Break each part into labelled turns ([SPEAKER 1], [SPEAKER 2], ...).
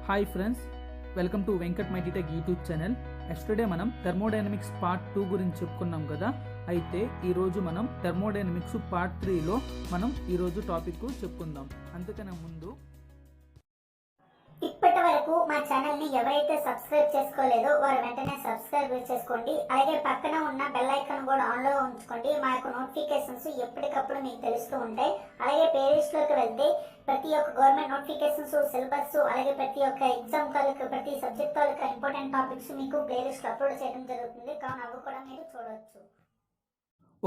[SPEAKER 1] Hi friends, welcome to Venkat mighty tech YouTube channel. Yesterday మనం thermodynamics part 2 గురించి చెప్పుకున్నాం కదా. అయితే ఈరోజు మనం థర్మోడైనమిక్స్ పార్ట్ 3లో మనం ఈరోజు టాపిక్ చెప్పుకుందాం. అందుకనే ముందు
[SPEAKER 2] ఇప్పటి వరకు మా ఛానల్ ని ఎవరైతే సబ్స్క్రైబ్ చేసుకోలేదో వారు వెంటనే సబ్స్క్రైబ్ చేసుకోండి. అలాగే పక్కన ఉన్న బెల్ ఐకాన్ కూడా ఆన్ లో ఉంచుకోండి. మా యొక్క నోటిఫికేషన్స్ ఎప్పటికప్పుడు మీకు తెలుస్తూ ఉంటాయి. అలాగే ప్లేలిస్ట్ లోకి వెళ్తే ప్రతి ఒక్క గవర్నమెంట్ నోటిఫికేషన్స్, సిలబస్, అలాగే ప్రతి ఒక్క ఎగ్జామ్ తాలూకు ప్రతి సబ్జెక్ట్ తాలూకు ఇంపార్టెంట్ టాపిక్స్ మీకు ప్లేలిస్ట్ అప్లోడ్ చేయడం జరుగుతుంది. కావున అవి కూడా మీరు చూడవచ్చు.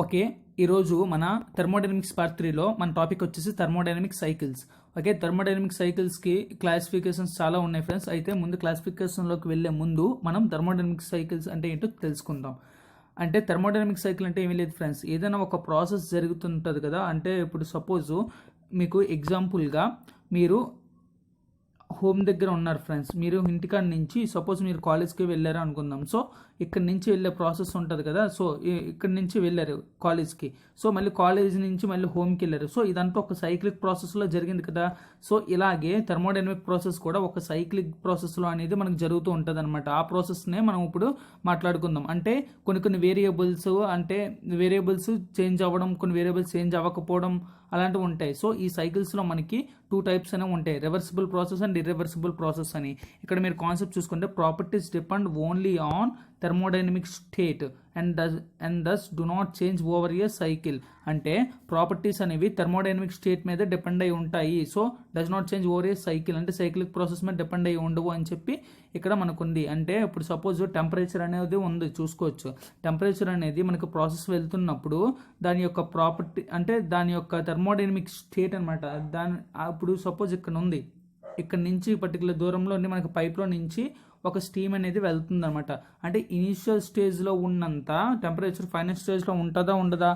[SPEAKER 1] ఓకే, ఈరోజు మన థర్మోడైనమిక్స్ పార్ట్ 3లో మన టాపిక్ వచ్చేసి థర్మోడైనమిక్ సైకిల్స్. ఓకే, థర్మోడైనమిక్ సైకిల్స్కి క్లాసిఫికేషన్స్ చాలా ఉన్నాయి ఫ్రెండ్స్. అయితే ముందు క్లాసిఫికేషన్లోకి వెళ్ళే ముందు మనం థర్మోడైనమిక్ సైకిల్స్ అంటే ఏంటో తెలుసుకుందాం. అంటే థర్మోడైనమిక్ సైకిల్ అంటే ఏమీ లేదు ఫ్రెండ్స్, ఏదైనా ఒక ప్రాసెస్ జరుగుతుంటుంది కదా. అంటే ఇప్పుడు సపోజ్ మీకు ఎగ్జాంపుల్గా మీరు హోమ్ దగ్గర ఉన్నారు ఫ్రెండ్స్, మీరు ఇంటికాడ నుంచి సపోజ్ మీరు కాలేజ్కి వెళ్ళారు అనుకుందాం. సో ఇక్కడ నుంచి వెళ్ళే ప్రాసెస్ ఉంటుంది కదా. సో ఇక్కడ నుంచి వెళ్ళారు కాలేజ్కి, సో మళ్ళీ కాలేజ్ నుంచి మళ్ళీ హోమ్కి వెళ్ళారు. సో ఇదంతా ఒక సైక్లిక్ ప్రాసెస్లో జరిగింది కదా. సో ఇలాగే థర్మోడైనమిక్ ప్రాసెస్ కూడా ఒక సైక్లిక్ ప్రాసెస్లో అనేది మనకు జరుగుతూ ఉంటుంది అనమాట. ఆ ప్రాసెస్నే మనం ఇప్పుడు మాట్లాడుకుందాం. అంటే కొన్ని వేరియబుల్స్, అంటే వేరియబుల్స్ చేంజ్ అవ్వడం, కొన్ని వేరియబుల్స్ చేంజ్ అవ్వకపోవడం అలాంటివి ఉంటాయి. సో ఈ సైకిల్స్లో మనకి 2 టైప్స్ అనేవి ఉంటాయి, reversible process and irreversible process అని. ఇక్కడ మీరు కాన్సెప్ట్ చూసుకుంటే properties depend only on thermodynamic state and thus do not change over a cycle. అంటే ప్రాపర్టీస్ అనేవి థర్మోడైనమిక్ స్టేట్ మీద డిపెండ్ అయి ఉంటాయి. So does not change over a cycle అంటే సైక్లిక్ ప్రాసెస్ మీద డిపెండ్ అయి ఉండవు అని చెప్పి ఇక్కడ మనకుంది. అంటే ఇప్పుడు సపోజ్ టెంపరేచర్ అనేది ఉంది, చూసుకోవచ్చు. టెంపరేచర్ అనేది మనకు ప్రాసెస్ వెళ్తున్నప్పుడు దాని యొక్క ప్రాపర్టీ అంటే దాని యొక్క థర్మోడైనమిక్ స్టేట్ అనమాట. ఇప్పుడు సపోజ్ ఇక్కడ ఉంది, ఇక్కడ నుంచి పర్టికులర్ దూరంలోని మనకు పైప్లో నుంచి ఒక స్టీమ్ అనేది వెళ్తుంది అనమాట. అంటే ఇనీషియల్ స్టేజ్లో ఉన్నంత టెంపరేచర్ ఫైనల్ స్టేజ్లో ఉంటుందా ఉండదా,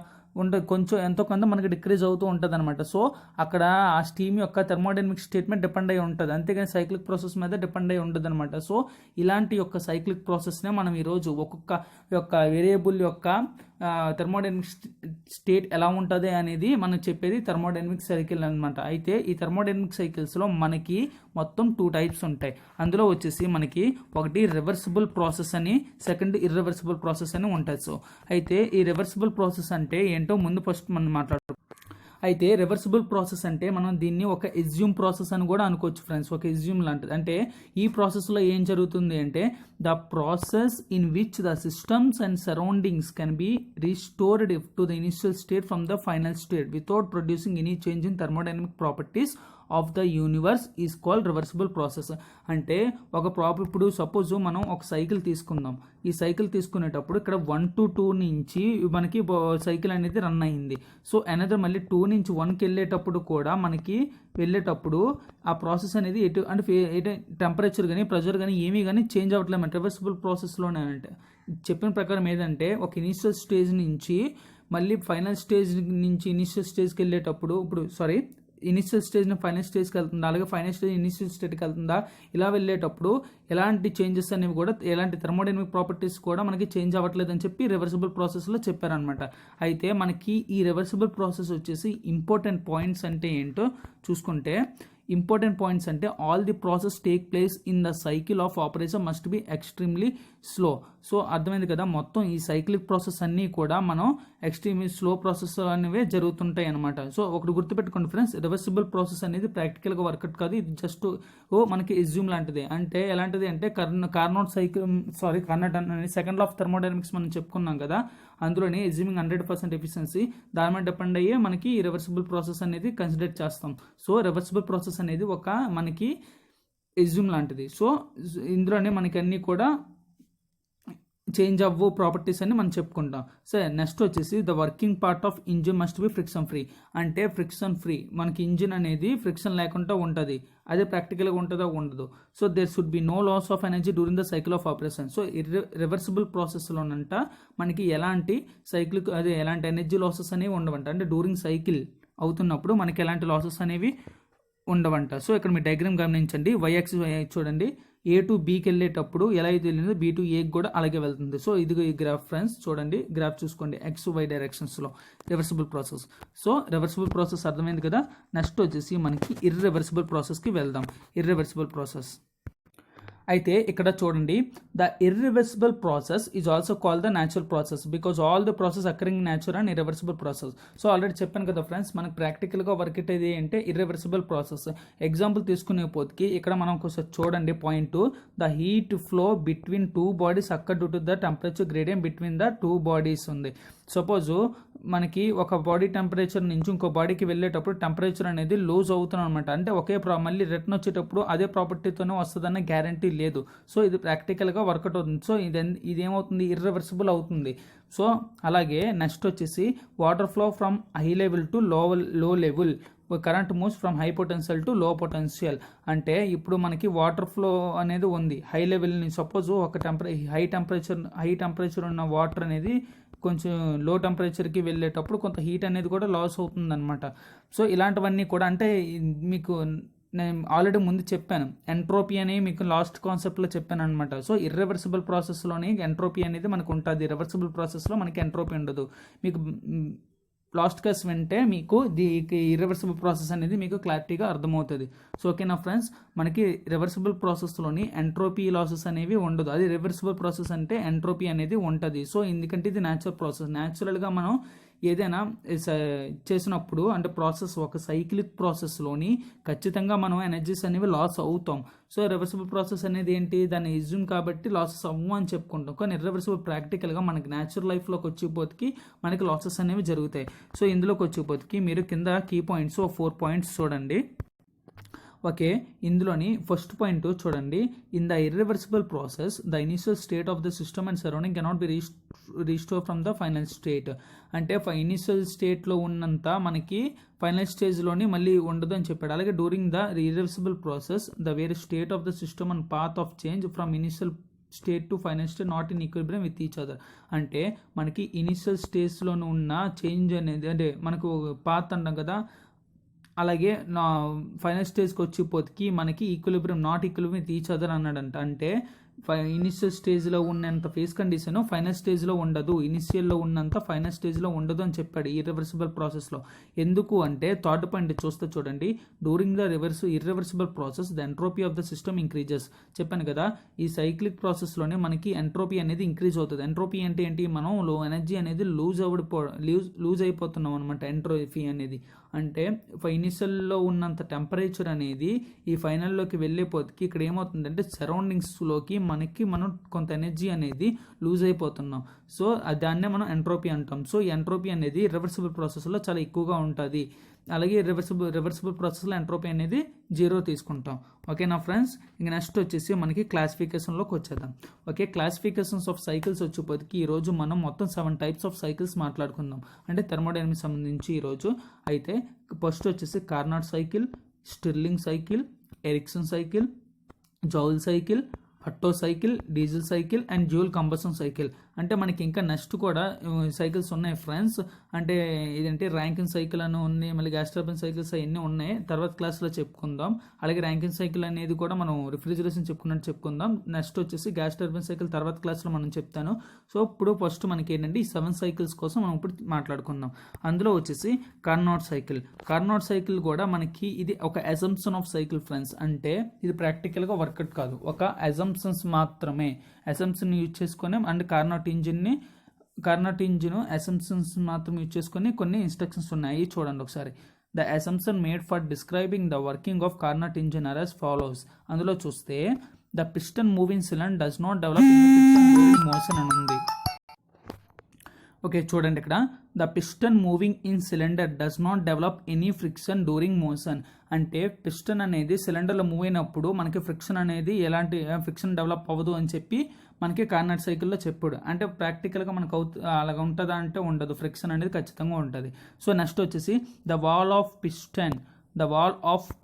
[SPEAKER 1] కొంచెం ఎంతో కొంత మనకి డిక్రీజ్ అవుతూ ఉంటుంది అనమాట. సో అక్కడ ఆ స్టీమ్ యొక్క థర్మోడైనమిక్ స్టేట్ మీద డిపెండ్ అయి ఉంటుంది, అంతేగాని సైక్లిక్ ప్రాసెస్ మీద డిపెండ్ అయి ఉంటుంది అనమాట. సో ఇలాంటి యొక్క సైక్లిక్ ప్రాసెస్నే మనం ఈరోజు ఒక్కొక్క యొక్క వేరియబుల్ యొక్క థర్మోడైనమిక్ స్టేట్ ఎలా ఉంటుంది అనేది మనం చెప్పేది థర్మోడైనమిక్ సైకిల్ అనమాట. అయితే ఈ థర్మోడైనమిక్ సైకిల్స్లో మనకి మొత్తం 2 టైప్స్ ఉంటాయి. అందులో వచ్చేసి మనకి ఒకటి రివర్సిబుల్ ప్రాసెస్ అని, సెకండ్ ఇర్రివర్సిబుల్ ప్రాసెస్ అని ఉంటుంది. సో అయితే ఈ రివర్సిబుల్ ప్రాసెస్ అంటే ఏంటో ముందు ఫస్ట్ మనం మాట్లాడుతాం. అయితే రివర్సిబుల్ ప్రాసెస్ అంటే మనం దీన్ని ఒక ఎజ్యూమ్ ప్రాసెస్ అని కూడా అనుకోవచ్చు ఫ్రెండ్స్. ఒక ఎజ్యూమ్ లాంటిది. అంటే ఈ ప్రాసెస్లో ఏం జరుగుతుంది అంటే the process in which the systems and surroundings can be restored to the initial state from the final state without producing any change in thermodynamic properties of the universe is called reversible process. అంటే ఇప్పుడు suppose మనం ఒక cycle తీసుకుందాం. ఈ cycle తీసుకునేటప్పుడు ఇక్కడ 1 to 2 నుంచి మనకి సైకిల్ అనేది రన్ అయింది. సో అనదర్ మళ్ళీ 2 నుంచి 1కి వెళ్ళేటప్పుడు కూడా మనకి వెళ్ళేటప్పుడు ఆ ప్రాసెస్ అనేది అంటే టెంపరేచర్ కానీ ప్రెషర్ కానీ ఏమీ కానీ చేంజ్ అవ్వట్లేదు. రివర్సిబుల్ ప్రాసెస్లోనే అంటే చెప్పిన ప్రకారం ఏదంటే ఒక ఇనిషియల్ స్టేజ్ నుంచి మళ్ళీ ఫైనల్ స్టేజ్ నుంచి ఇనిషియల్ స్టేజ్కి వెళ్ళేటప్పుడు ఇనిషియల్ స్టేజ్ ఫైనల్ స్టేజ్కి వెళ్తుందా, అలాగే ఫైనల్ స్టేజ్ ఇనిషియల్ స్టేట్కి వెళ్తుందా, ఇలా వెళ్ళేటప్పుడు ఎలాంటి చేంజెస్ అనేవి కూడా, ఎలాంటి థర్మోడైనమిక్ ప్రాపర్టీస్ కూడా మనకి చేంజ్ అవ్వట్లేదు అని చెప్పి రివర్సిబుల్ ప్రాసెస్లో చెప్పారనమాట. అయితే మనకి ఈ రివర్సిబుల్ ప్రాసెస్ వచ్చేసి ఇంపార్టెంట్ పాయింట్స్ అంటే ఏంటో చూసుకుంటే, ఇంపార్టెంట్ పాయింట్స్ అంటే all the process take place in the cycle of operation must be extremely slow. So అర్థమైంది కదా, మొత్తం ఈ సైక్లిక్ ప్రాసెస్ అన్నీ కూడా మనం ఎక్స్ట్రీమ్లీ స్లో ప్రాసెస్ అనేవి జరుగుతుంటాయి అనమాట. సో ఒకటి గుర్తుపెట్టుకోండి ఫ్రెండ్స్, రివర్సిబుల్ ప్రాసెస్ అనేది ప్రాక్టికల్గా వర్కౌట్ కాదు, ఇది జస్ట్ మనకి ఎజ్యూమ్ లాంటిది. అంటే ఎలాంటిది అంటే కార్నోట్ అనేది సెకండ్ లా ఆఫ్ థర్మోడైనమిక్స్ మనం చెప్పుకున్నాం కదా, అందులోనే ఎజ్యూమింగ్ 100% ఎఫిషియన్సీ దాని మీద డిపెండ్ అయ్యే మనకి రివర్సిబుల్ ప్రాసెస్ అనేది కన్సిడర్ చేస్తాం. సో రివర్సిబుల్ ప్రాసెస్ అనేది ఒక మనకి ఎజ్యూమ్ లాంటిది. సో ఇందులోనే మనకి అన్నీ కూడా చేంజ్ అవ్వు ప్రాపర్టీస్ అని మనం చెప్పుకుంటాం. సో నెక్స్ట్ వచ్చేసి the working part of engine must be friction free. అంటే ఫ్రిక్షన్ ఫ్రీ, మనకి ఇంజిన్ అనేది ఫ్రిక్షన్ లేకుండా ఉంటుంది. అదే ప్రాక్టికల్గా ఉంటుందో ఉండదు. So there should be no loss of energy during the cycle of operation. So reversible ప్రాసెస్లోనంట మనకి ఎలాంటి ఎలాంటి ఎనర్జీ లాసెస్ అనేవి ఉండవంట. అంటే డ్యూరింగ్ సైకిల్ అవుతున్నప్పుడు మనకి ఎలాంటి లాసెస్ అనేవి ఉండవంట. సో ఇక్కడ మీ డయాగ్రామ్ గమనించండి, y యాక్సిస్ చూడండి. A to Bకి వెళ్ళేటప్పుడు ఎలా అయితే వెళ్ళిందో B to Aకి కూడా అలాగే వెళ్తుంది. సో ఇది ఈ గ్రాఫ్ ఫ్రెండ్స్, చూడండి గ్రాఫ్ చూసుకోండి, XY డైరెక్షన్స్లో reversible process. So reversible process అర్థమైంది కదా. నెక్స్ట్ వచ్చేసి మనకి ఇర్రివర్సిబుల్ ప్రాసెస్కి వెళ్దాం. ఇర్రివర్సిబుల్ ప్రాసెస్ అయితే ఇక్కడ చూడండి, the irreversible process is also call the natural process because all the process occurring natural and irreversible process. So already చెప్పాను కదా ఫ్రెండ్స్, మనకు ప్రాక్టికల్గా వర్క్ అయ్యేది అంటే ఇర్రివర్సిబుల్ ప్రాసెస్. ఎగ్జాంపుల్ తీసుకునే పోతికి ఇక్కడ మనం ఒకసారి చూడండి point, the heat flow between two bodies occur due to the temperature gradient between the two bodies ఉంది. సపోజ్ మనకి ఒక బాడీ టెంపరేచర్ నుంచి ఇంకో బాడీకి వెళ్ళేటప్పుడు టెంపరేచర్ అనేది లూజ్ అవుతుంది అనమాట. అంటే మళ్ళీ రిటర్న్ వచ్చేటప్పుడు అదే ప్రాపర్టీతోనే వస్తుందన్న గ్యారంటీ లేదు. సో ఇది ప్రాక్టికల్గా వర్కౌట్ అవుతుంది. సో ఇదేమవుతుంది, ఇర్రివర్సిబుల్ అవుతుంది. సో అలాగే నెక్స్ట్ వచ్చేసి water flow from high level to లో level, current moves from high potential to లో పొటెన్షియల్. అంటే ఇప్పుడు మనకి వాటర్ ఫ్లో అనేది ఉంది హై లెవెల్ని. సపోజ్ ఒక హై టెంపరేచర్ ఉన్న వాటర్ అనేది కొంచెం లో టెంపరేచర్కి వెళ్ళేటప్పుడు కొంత హీట్ అనేది కూడా లాస్ అవుతుంది అనమాట. సో ఇలాంటివన్నీ కూడా అంటే మీకు నేను ఆల్రెడీ ముందు చెప్పాను, ఎంట్రోపీ అని మీకు లాస్ట్ కాన్సెప్ట్లో చెప్పాను అనమాట. సో ఇర్రివర్సిబుల్ ప్రాసెస్లోని ఎంట్రోపీ అనేది మనకు ఉంటుంది, రివర్సిబుల్ ప్రాసెస్లో మనకి ఎంట్రోపీ ఉండదు. మీకు లాస్ట్ కేస్ వింటే మీకు ఇర్రివర్సిబుల్ ప్రాసెస్ అనేది మీకు క్లారిటీగా అర్థమవుతుంది. సో ఓకేనా ఫ్రెండ్స్, మనకి రివర్సిబుల్ ప్రాసెస్లోని ఎంట్రోపీ లాసెస్ అనేవి ఉండదు. అది రివర్సిబుల్ ప్రాసెస్ అంటే ఎంట్రోపీ అనేది ఉంటుంది. సో ఎందుకంటే ఇది న్యాచురల్ ప్రాసెస్. న్యాచురల్గా మనం ఏదైనా చేసినప్పుడు అంటే ఒక సైక్లిక్ ప్రాసెస్లోని ఖచ్చితంగా మనం ఎనర్జీస్ అనేవి లాస్ అవుతాం. సో రివర్సిబుల్ ప్రాసెస్ అనేది ఏంటి, దాన్ని ఇజ్యూమ్ కాబట్టి లాసెస్ అవ్వు అని చెప్పుకుంటాం. కానీ ఇర్రివర్సిబుల్ ప్రాక్టికల్గా మనకి న్యాచురల్ లైఫ్లోకి వచ్చేపోతికి మనకి లాసెస్ అనేవి జరుగుతాయి. సో ఇందులోకి వచ్చేపోతికి మీరు కింద కీ పాయింట్స్ 4 పాయింట్స్ చూడండి. ఓకే, ఇందులోని ఫస్ట్ పాయింట్ చూడండి, in the irreversible process the initial state of the system and surrounding cannot be restore from the final state. అంటే ఇనిషియల్ స్టేట్లో ఉన్నంత మనకి ఫైనల్ స్టేజ్లోని మళ్ళీ ఉండదు అని చెప్పాడు. అలాగే during the irreversible process the వేరే state of the system and path of change from initial state to final state not in equilibrium with each other. అంటే మనకి ఇనిషియల్ స్టేజ్లోనే ఉన్న చేంజ్ అనేది అంటే మనకు పాత్ అంటాం కదా, అలాగే నా ఫైనల్ స్టేజ్కి వచ్చిపోతికి మనకి not equilibrium with each other అన్నాడంట. అంటే ఇనిషియల్ స్టేజ్లో ఉన్నంత ఫేస్ కండిషన్ ఫైనల్ స్టేజ్లో ఉండదు, ఇనిషియల్లో ఉన్నంత ఫైనల్ స్టేజ్లో ఉండదు అని చెప్పాడు ఇర్రివర్సిబుల్ ప్రాసెస్లో. ఎందుకు అంటే థర్డ్ పాయింట్ చూస్తే చూడండి, during the irreversible process the entropy of the system increases. చెప్పాను కదా, ఈ సైక్లిక్ ప్రాసెస్లోనే మనకి ఎంట్రోపీ అనేది ఇంక్రీజ్ అవుతుంది. ఎంట్రోపీ అంటే ఏంటి, మనం ఎనర్జీ అనేది లూజ్ అయిపోతున్నాం అనమాట. ఎంట్రోపీ అనేది అంటే ఇనిషియల్లో ఉన్నంత టెంపరేచర్ అనేది ఈ ఫైనల్లోకి వెళ్ళేపోతికి ఇక్కడ ఏమవుతుందంటే సరౌండింగ్స్లోకి మనం కొంత ఎనర్జీ అనేది లూజ్ అయిపోతున్నాం. సో దాన్నే మనం ఎంట్రోపీ అంటాం. సో ఈ ఎంట్రోపీ అనేది రివర్సిబుల్ ప్రాసెస్లో చాలా ఎక్కువగా ఉంటుంది. అలాగే రివర్సిబుల్ ప్రాసెస్లో ఎంట్రోపీ అనేది 0 తీసుకుంటాం. ఓకేనా ఫ్రెండ్స్, ఇంక నెక్స్ట్ వచ్చేసి మనకి క్లాసిఫికేషన్లోకి వచ్చేద్దాం. ఓకే, క్లాసిఫికేషన్స్ ఆఫ్ సైకిల్స్ వచ్చేపోతే ఈరోజు మనం మొత్తం 7 టైప్స్ ఆఫ్ సైకిల్స్ మాట్లాడుకుందాం. అంటే థర్మోడైనమిక్స్ సంబంధించి ఈరోజు అయితే ఫస్ట్ వచ్చేసి Carnot cycle, Stirling cycle, Ericsson cycle, Joule cycle, Otto cycle, diesel cycle and dual combustion cycle. అంటే మనకి ఇంకా నెక్స్ట్ కూడా సైకిల్స్ ఉన్నాయి ఫ్రెండ్స్. అంటే ఇదంటే ర్యాంకిన్ సైకిల్ అని ఉంది, మళ్ళీ గ్యాస్ టర్బైన్ సైకిల్స్ అవన్నీ ఉన్నాయి, తర్వాత క్లాస్లో చెప్పుకుందాం. అలాగే ర్యాంకిన్ సైకిల్ అనేది కూడా మనం రిఫ్రిజిరేషన్ చెప్పుకుందాం. నెక్స్ట్ వచ్చేసి గ్యాస్ టర్బైన్ సైకిల్ తర్వాత క్లాస్లో మనం చెప్తాను. సో ఇప్పుడు ఫస్ట్ మనకి ఏంటంటే ఈ 7 సైకిల్స్ కోసం మనం ఇప్పుడు మాట్లాడుకుందాం. అందులో వచ్చేసి కార్నాట్ సైకిల్ కూడా మనకి ఇది ఒక అజంప్షన్ ఆఫ్ సైకిల్ ఫ్రెండ్స్. అంటే ఇది ప్రాక్టికల్గా వర్కౌట్ కాదు, ఒక అజంప్షన్స్ మాత్రమే. అజంప్షన్ యూజ్ చేసుకొని అండ్ కార్నాట్ ఇంజిన్ అసంప్షన్స్ మాత్రం యూజ్ చేసుకొని కొన్ని ఇన్స్ట్రక్షన్స్ ఉన్నాయి, చూడండి ఒకసారి. The assumption made for describing the working of Carnot engine are as follows. అందులో చూస్తే the piston moving cylinder does not develop during motion అని ఉంది. ఓకే చూడండి, ఇక్కడ the piston moving in cylinder does not develop any friction during motion. అంటే piston అనేది సిలిండర్లో move అయినప్పుడు మనకి ఫ్రిక్షన్ అనేది ఎలాంటి ఫ్రిక్షన్ డెవలప్ అవ్వదు అని చెప్పి మనకి కార్నాట్ సైకిల్లో చెప్పాడు. అంటే ప్రాక్టికల్గా మనకు అలాగ ఉంటుందా అంటే ఉండదు, ఫ్రిక్షన్ అనేది ఖచ్చితంగా ఉంటుంది. సో నెక్స్ట్ వచ్చేసి the wall of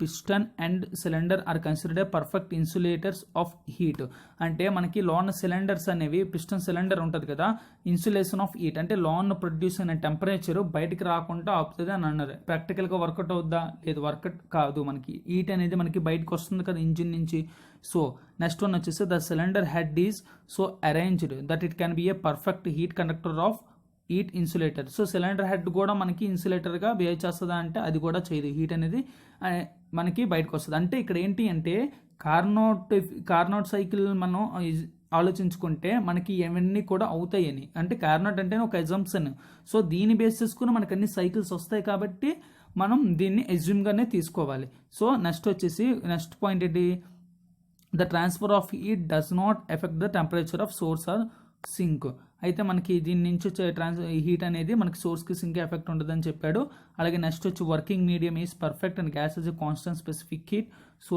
[SPEAKER 1] piston and cylinder are considered perfect insulators of heat. అంటే మనకి లోన్ సిలిండర్స్ అనేవి పిస్టన్ సిలిండర్ ఉంటుంది కదా, ఇన్సులేషన్ ఆఫ్ హీట్ అంటే లోన్ ప్రొడ్యూస్ అయిన టెంపరేచర్ బయటికి రాకుండా ఆపుతుంది అని అన్నారు. ప్రాక్టికల్గా వర్కౌట్ అవుద్దా, లేదు వర్కౌట్ కాదు. మనకి హీట్ అనేది మనకి బయటకు వస్తుంది కదా ఇంజిన్ నుంచి. సో నెక్స్ట్ వన్ వచ్చేసి the cylinder head is so arranged that it can be a perfect heat conductor of heat insulator. So cylinder head కూడా మనకి ఇన్సులేటర్గా బిహేవ్ చేస్తుందా అంటే అది కూడా చేయదు, హీట్ అనేది మనకి బయటకు వస్తుంది. అంటే ఇక్కడ ఏంటి అంటే కార్నోట్ సైకిల్ మనం ఆలోచించుకుంటే మనకి ఇవన్నీ కూడా అవుతాయని, అంటే కార్నోట్ అంటే ఒక ఎగ్జాంప్షన్. సో దీన్ని బేస్ చేసుకుని మనకు అన్ని సైకిల్స్ వస్తాయి కాబట్టి మనం దీన్ని ఎజ్యూమ్గానే తీసుకోవాలి. సో నెక్స్ట్ పాయింట్ ఏంటి, the transfer of heat does not affect the temperature of source or sink. అయితే మనకి దీని నుంచి వచ్చే హీట్ అనేది మనకి సోర్స్కి సింక్ ఎఫెక్ట్ ఉండదని చెప్పాడు. అలాగే next working medium is perfect and gas is constant specific heat. So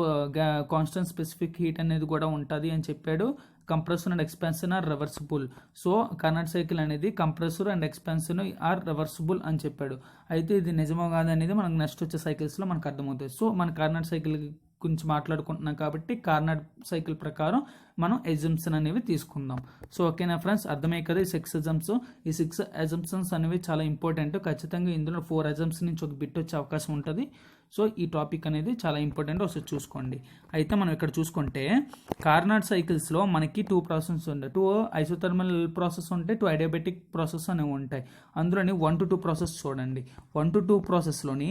[SPEAKER 1] constant specific heat అనేది కూడా ఉంటుంది అని చెప్పాడు. Compressor and expansion are reversible. So Carnot cycle అనేది compressor and expansion are reversible అని చెప్పాడు. అయితే ఇది నిజమో కాదనేది మనకు నెక్స్ట్ వచ్చే సైకిల్స్లో మనకు అర్థమవుతుంది. సో మన కార్నోట్ సైకిల్ గురించి మాట్లాడుకుంటున్నాం కాబట్టి కార్నోట్ సైకిల్ ప్రకారం మనం ఎగ్జంప్షన్ అనేవి తీసుకుందాం. సో ఓకేనా ఫ్రెండ్స్, అర్థమయ్యే కదా ఈ 6 ఎగ్జామ్స్. ఈ 6 ఎగ్జంప్షన్స్ అనేవి చాలా ఇంపార్టెంట్. ఖచ్చితంగా ఇందులో 4 ఎగ్జామ్స్ నుంచి ఒక బిట్ వచ్చే అవకాశం ఉంటుంది. సో ఈ టాపిక్ అనేది చాలా ఇంపార్టెంట్, ఒకసారి చూసుకోండి. అయితే మనం ఇక్కడ చూసుకుంటే కార్నోట్ సైకిల్స్లో మనకి 2 ప్రాసెస్ ఉంటాయి. 2 ఐసోథర్మల్ ప్రాసెస్ ఉంటాయి, 2 అడియాబెటిక్ ప్రాసెస్ అనేవి ఉంటాయి. అందులోని 1 to 2 ప్రాసెస్ చూడండి. 1 to 2 ప్రాసెస్లోని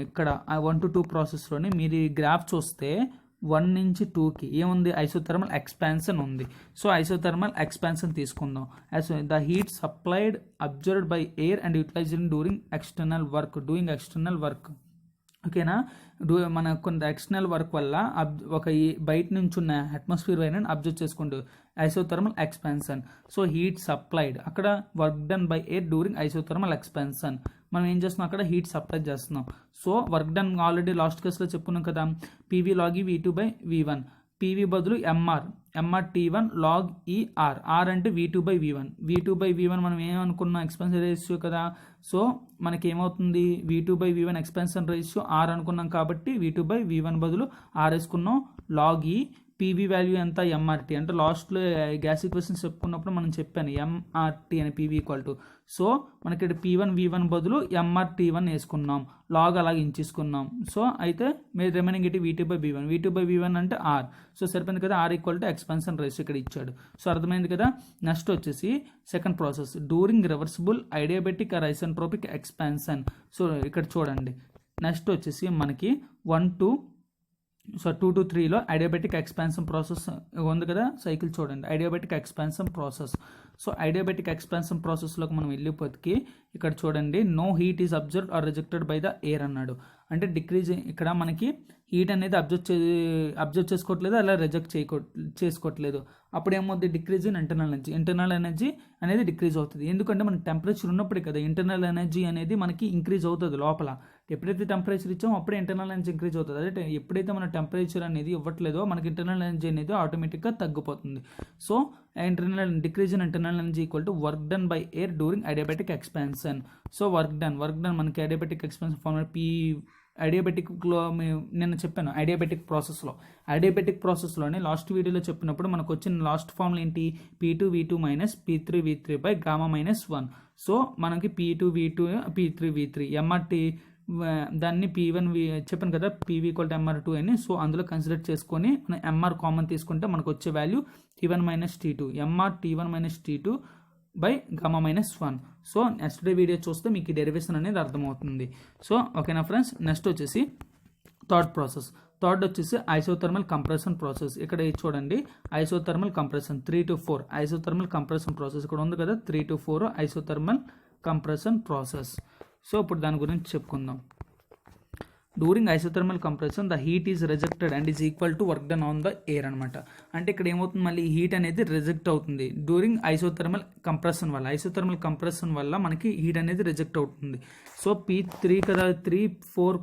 [SPEAKER 1] ఇక్కడ 1 to 2 ప్రాసెస్లోని మీరు ఈ గ్రాఫ్ చూస్తే 1 నుంచి 2కి ఏముంది, ఐసోథర్మల్ ఎక్స్పాన్షన్ ఉంది. సో ఐసోథర్మల్ ఎక్స్పాన్షన్ తీసుకుందాం. The heat supplied absorbed by air and utilised doing external work. ఓకేనా, మన కొంత ఎక్స్టర్నల్ వర్క్ వల్ల బయట నుంచి ఉన్న అట్మాస్ఫియర్ వైరని అబ్జర్వ్ చేసుకుంటూ isothermal expansion. So heat supplied, అక్కడ work done by air during isothermal expansion. మనం ఏం చేస్తున్నాం, అక్కడ హీట్ సప్లై చేస్తున్నాం. So work done already last కేసులో చెప్పుకున్నాం కదా, పీవీ లాగ్ V2/V1. పీవీ బదులు MR T1 log R. R అంటే V2/V1 మనం ఏమనుకున్నాం, ఎక్స్పాన్షన్ రేషియో కదా. సో మనకి ఏమవుతుంది, V2/V1 ఎక్స్పాన్షన్ రేషియో ఆర్ అనుకున్నాం కాబట్టి V2/V1 బదులు ఆర్ వేసుకున్నాం. లాగ్ పీవీ వాల్యూ ఎంత, ఎంఆర్టీ. అంటే లాస్ట్లో గ్యాస్ ఈక్వేషన్స్ చెప్పుకున్నప్పుడు మనం చెప్పాను ఎంఆర్టీ అని పీవీ ఈక్వల్ టు. సో మనకి P1V1 బదులు MRT1 వేసుకున్నాం, లాగ్ అలాగే ఇంచేసుకున్నాం. సో అయితే మీరు రిమైనింగ్ ఇటు V2/V1 అంటే ఆర్. సో సరిపోయింది కదా, R equal to expansion ratio ఇక్కడ ఇచ్చాడు. సో అర్థమైంది కదా. Next second process during reversible adiabatic or isentropic expansion. So ఇక్కడ చూడండి, నెక్స్ట్ మనకి 2 to 3లో ఐడియాబెటిక్ ఎక్స్పాన్షన్ ప్రాసెస్ ఉంది కదా, సైకిల్ చూడండి, adiabatic expansion process. So adiabatic expansion ప్రాసెస్లోకి మనం వెళ్ళిపోతే ఇక్కడ చూడండి, no heat is absorbed or rejected by the air అన్నాడు. అంటే డిక్రీజ్, ఇక్కడ మనకి హీట్ అనేది అబ్జర్వ్ చేసుకోవట్లేదు, అలా రిజెక్ట్ చేసుకోవట్లేదు. అప్పుడు ఏమవుతుంది, డిక్రీజ్ ఇన్ ఇంటర్నల్ ఎనర్జీ అనేది డిక్రీజ్ అవుతుంది. ఎందుకంటే మనకి టెంపరేచర్ ఉన్నప్పుడే కదా ఇంటర్నల్ ఎనర్జీ అనేది మనకి ఇంక్రీజ్ అవుతుంది లోపల. ఎప్పుడైతే టెంపరేచర్ ఇచ్చామో అప్పుడే ఇంటర్నల్ ఎనర్జీ ఇంక్రీజ్ అవుతుంది. అదే ఎప్పుడైతే మన టెంపరేచర్ అనేది ఇవ్వట్లేదో మనకి ఇంటర్నల్ ఎనర్జీ అనేది ఆటోమేటిక్గా తగ్గిపోతుంది. So decrease in internal energy equal to work done by air during adiabatic expansion. So work done మనకి ఐడియాబెటిక్ ఎక్స్పాన్షన్ ఫార్ములా ఐడియాబెటిక్లో నేను చెప్పాను. ఐడియాబెటిక్ ప్రాసెస్లోనే లాస్ట్ వీడియోలో చెప్పినప్పుడు మనకు వచ్చిన లాస్ట్ ఫార్ములా ఏంటి, P2V2 minus P3V3 by gamma -1. So మనకి P2V2 P3V3 MRT దాన్ని P1 చెప్పాను కదా, PV ఈక్వల్ టు MR2 అని. సో అందులో కన్సిడర్ చేసుకొని మనం MR కామన్ తీసుకుంటే మనకు వచ్చే value T1 minus T2 MR T1 minus T2 by gamma -1. So next day video చూస్తే మీకు ఈ డెరివేషన్ అనేది అర్థమవుతుంది. సో ఓకేనా friends. Next third isothermal compression process. ఇక్కడ చూడండి, isothermal compression 3 to 4 isothermal compression process ఇక్కడ ఉంది కదా, 3 to 4 isothermal compression process. So ఇప్పుడు దాని గురించి చెప్పుకుందాం. During isothermal compression the heat is rejected and is equal to work done on the air అనమాట. అంటే ఇక్కడ ఏమవుతుంది, మళ్ళీ హీట్ అనేది రిజెక్ట్ అవుతుంది డ్యూరింగ్ ఐసోథర్మల్ కంప్రెషన్ వల్ల మనకి హీట్ అనేది రిజెక్ట్ అవుతుంది. సో P3 కదా, 3 4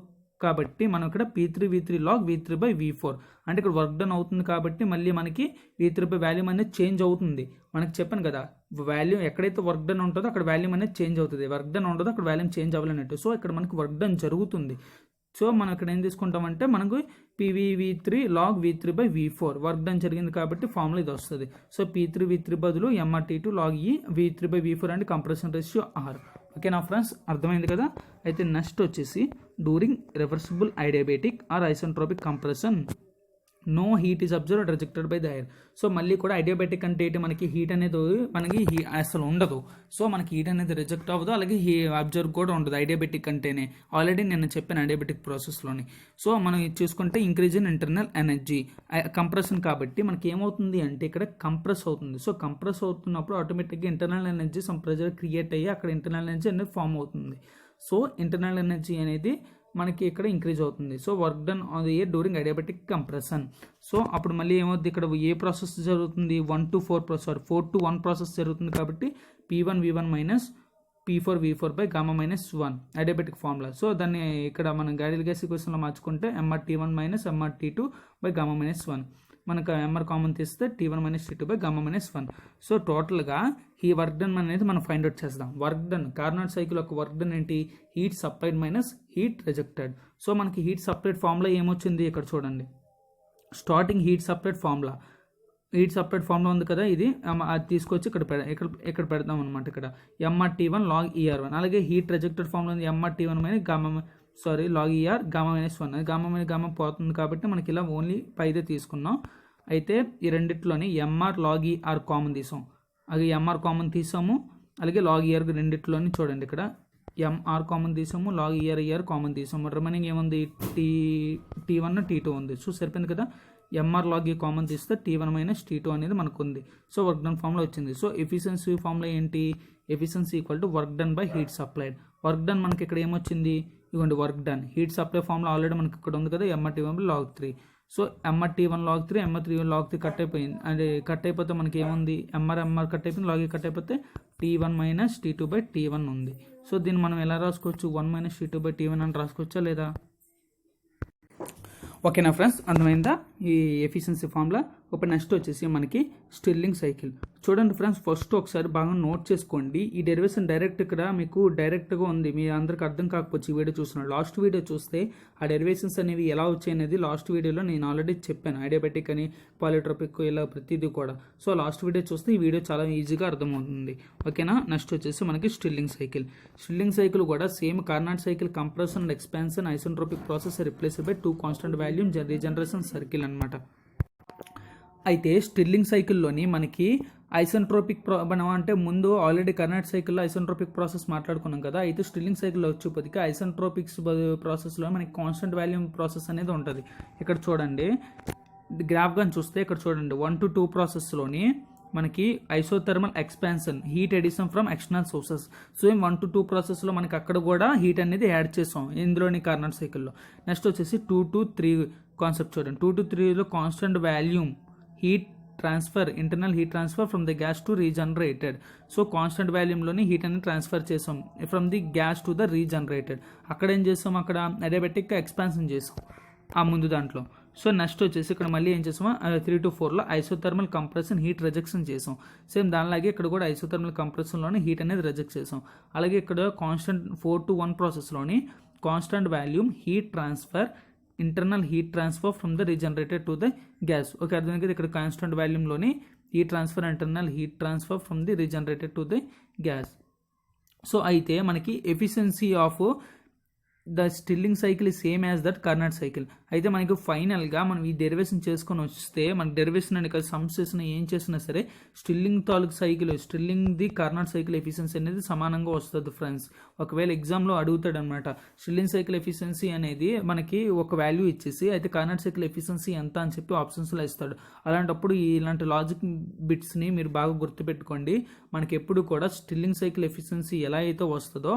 [SPEAKER 1] కాబట్టి మనం ఇక్కడ P3V3 లాగ్ V3/V4 అంటే ఇక్కడ వర్క్ డన్ అవుతుంది కాబట్టి మళ్ళీ మనకి V3 వాల్యూమ్ అనేది చేంజ్ అవుతుంది. మనకి చెప్పాను కదా, వాల్యూమ్ ఎక్కడైతే వర్క్ డన్ ఉంటుందో అక్కడ వాల్యూమ్ అనేది చేంజ్ అవుతుంది, వర్క్ డన్ ఉంటుందో అక్కడ వాల్యూమ్ చేంజ్ అవ్వాలన్నట్టు. సో ఇక్కడ మనకి వర్క్ డన్ జరుగుతుంది. సో మనం ఇక్కడ ఏం తీసుకుంటామంటే మనకు PVV3 log V3/V4 work done జరిగింది కాబట్టి ఫార్ములా ఇది వస్తుంది. సో P3V3 బదులు MRT2 లాగ్ V3/V4 అంటే కంప్రెషన్ రేషియో R. ఓకేనా ఫ్రెండ్స్, అర్థమైంది కదా. అయితే next during reversible adiabatic or isentropic compression no heat is absorbed rejected by the air. So మళ్ళీ కూడా అడియాబెటిక్ అంటే ఏంటి, మనకి హీట్ అనేది అసలు ఉండదు. సో మనకి హీట్ అనేది రిజెక్ట్ అవ్వదు, అలాగే అబ్జర్వ్ కూడా ఉండదు అడియాబెటిక్ అంటేనే. ఆల్రెడీ నేను చెప్పాను అడియాబెటిక్ ప్రాసెస్లోని. సో మనం ఇది చూసుకుంటే increase in internal energy, compression కాబట్టి మనకి ఏమవుతుంది అంటే ఇక్కడ కంప్రెస్ అవుతుంది. సో కంప్రెస్ అవుతున్నప్పుడు ఆటోమేటిక్గా internal energy some pressure create అయ్యి అక్కడ ఇంటర్నల్ ఎనర్జీ అనేది ఫామ్ అవుతుంది. సో ఇంటర్నల్ ఎనర్జీ అనేది మనకి ఇక్కడ ఇంక్రీజ్ అవుతుంది. So work done on the air during adiabatic compression. So అప్పుడు మళ్ళీ ఏమవుతుంది, ఇక్కడ ఏ ప్రాసెస్ జరుగుతుంది, 1 to 4 to 1 ప్రాసెస్ జరుగుతుంది కాబట్టి P1 V1 minus P4 V4 by gamma minus 1 adiabatic formula. So దాన్ని ఇక్కడ మనం గాడియల్ గ్యాస్ ఈక్వేషన్లో మార్చుకుంటే MrT1 minus MrT2 by gamma minus 1. మనకు MR కామన్ తీస్తే T1 minus T2 by gamma minus 1. So టోటల్గా ఈ వర్క్ డన్ అనేది మనం ఫైండ్ అవుట్ చేద్దాం. వర్క్ డన్ కార్నాట్ సైకిల్ యొక్క వర్క్ డన్ ఏంటి, heat supplied minus heat rejected. So మనకి హీట్ సప్లైడ్ ఫార్ములా ఏమొచ్చింది ఇక్కడ చూడండి. స్టార్టింగ్ హీట్ సప్లైడ్ ఫార్ములా ఉంది కదా, ఇది అది తీసుకొచ్చి ఇక్కడ పెడతాం అనమాట. ఇక్కడ MrT1 log ER1. అలాగే హీట్ రిజెక్టెడ్ ఫార్ములా ఉంది MrT1 minus log ER gamma minus 1. అది గామా పోతుంది కాబట్టి మనకి ఇలా ఓన్లీ పైదే తీసుకున్నాం. అయితే ఈ రెండిట్లోని MR log ER కామన్ తీసాం, అది MR కామన్ తీసాము. అలాగే log ER రెండిట్లోని చూడండి, ఇక్కడ MR కామన్ తీసాము, log ER కామన్ తీసాము. రిమైనింగ్ ఏముంది, T1 T2 ఉంది. సో సరిపోయింది కదా. MR log E కామన్ తీస్తే T1 మైనస్ T2 అనేది మనకు ఉంది. సో వర్క్ డన్ ఫార్ములా వచ్చింది. సో ఎఫిషియన్సీ ఫార్ములా ఏంటి, efficiency equal to work done by heat supplied. Work done మనకి ఇక్కడ ఏమొచ్చింది, ఇవ్వండి work done. Heat supply formula already మనకి ఇక్కడ ఉంది కదా, MrT1 log 3. So MrT1 log 3 MrT1 log 3 cut అయిపోయింది. అంటే కట్ అయిపోతే మనకి ఏముంది, MR కట్ అయిపోయింది, log E కట్ అయిపోతే T1 minus T2 by T1 ఉంది. సో దీన్ని మనం ఎలా రాసుకోవచ్చు, 1 మైనస్ T2 బై T1 అని రాసుకోవచ్చా లేదా. ఓకేనా ఫ్రెండ్స్, అర్థమైందా ఈ ఎఫిషియన్సీ ఫార్ములా. ఇప్పుడు నెక్స్ట్ వచ్చేసి మనకి స్టిర్లింగ్ సైకిల్. చూడండి ఫ్రెండ్స్, ఫస్ట్ ఒకసారి బాగా నోట్ చేసుకోండి. ఈ డెరివేషన్ డైరెక్ట్ ఇక్కడ మీకు డైరెక్ట్గా ఉంది, మీ అందరికి అర్థం కాకపోవచ్చు ఈ వీడియో చూస్తున్నాడు. లాస్ట్ వీడియో చూస్తే ఆ డెరివేషన్స్ అనేవి ఎలా వచ్చాయి అనేది లాస్ట్ వీడియోలో నేను ఆల్రెడీ చెప్పాను, అడియాబెటిక్ అని పాలిట్రోపిక్ ఇలా ప్రతిదీ కూడా. సో లాస్ట్ వీడియో చూస్తే ఈ వీడియో చాలా ఈజీగా అర్థమవుతుంది. ఓకేనా. నెక్స్ట్ వచ్చేసి మనకి స్టిర్లింగ్ సైకిల్ కూడా same Carnot cycle compression and expansion isentropic process replaced by 2 constant volume regeneration circle అనమాట. అయితే స్టిర్లింగ్ సైకిల్లోని మనకి ఐసెంట్రోపిక్ మనం అంటే ముందు ఆల్రెడీ కార్నాట్ సైకిల్లో ఐసెంట్రోపిక్ ప్రాసెస్ మాట్లాడుకున్నాం కదా. అయితే స్టిర్లింగ్ సైకిల్లో వచ్చేప్పటికి ఐసెంట్రోపిక్స్ ప్రాసెస్లో మనకి కాన్స్టెంట్ వాల్యూమ్ ప్రాసెస్ అనేది ఉంటుంది. ఇక్కడ చూడండి గ్రాఫ్గా చూస్తే ఇక్కడ చూడండి 1 to 2 ప్రాసెస్లోని మనకి isothermal expansion heat edition from external sources. So 1 to 2 ప్రాసెస్లో మనకి అక్కడ కూడా హీట్ అనేది యాడ్ చేసాం ఇందులోని కార్నాట్ సైకిల్లో. నెక్స్ట్ వచ్చేసి 2 to 3 కాన్సెప్ట్ చూడండి. 2 to 3లో constant volume heat transfer, internal heat transfer from the gas to regenerated. So constant వాల్యూమ్లోని హీట్ అనేది ట్రాన్స్ఫర్ చేసాం from the gas to the regenerated. అక్కడ ఏం చేసాం, అక్కడ అడియాబెటిక్ ఎక్స్పాన్షన్ చేసాం ఆ ముందు దాంట్లో. సో నెక్స్ట్ వచ్చేసి ఇక్కడ మళ్ళీ ఏం చేసాము, 3 to 4లో ఐసోథర్మల్ కంప్రెషన్ హీట్ రిజెక్షన్ చేసాం. సేమ్ దానిలాగే ఇక్కడ కూడా ఐసోథర్మల్ కంప్రెషన్లోని హీట్ అనేది రిజెక్ట్ చేసాం. అలాగే ఇక్కడ కాన్స్టెంట్ 4 to 1 ప్రాసెస్లోని constant volume heat transfer, internal heat transfer from the regenerated to the gas. Okay, అర్థం కదా. ఇక్కడ కాన్స్టెంట్ వాల్యూమ్లోని heat transfer, internal heat transfer from the regenerated to the gas. So అయితే మనకి efficiency of the Stirling cycle is same as that Carnot cycle. అయితే మనకి ఫైనల్గా మనం ఈ డెరివేషన్ చేసుకొని వస్తే మన డెరివేషన్ అని ఇక్కడ సమ్స్ చేసిన ఏం చేసినా సరే స్టిర్లింగ్ తాలూకు cycle, Stirling the Carnot cycle efficiency అనేది సమానంగా వస్తుంది ఫ్రెండ్స్. ఒకవేళ ఎగ్జామ్లో అడుగుతాడు అనమాట, స్టిర్లింగ్ సైకిల్ ఎఫిషియన్సీ అనేది మనకి ఒక వాల్యూ ఇచ్చేసి అయితే కార్నాట్ సైకిల్ ఎఫిషియన్సీ ఎంత అని చెప్పి ఆప్షన్స్లో ఇస్తాడు. అలాంటప్పుడు ఇలాంటి లాజిక్ బిట్స్ని మీరు బాగా గుర్తుపెట్టుకోండి. మనకి ఎప్పుడు కూడా స్టిర్లింగ్ సైకిల్ ఎఫిషియన్సీ ఎలా అయితే వస్తుందో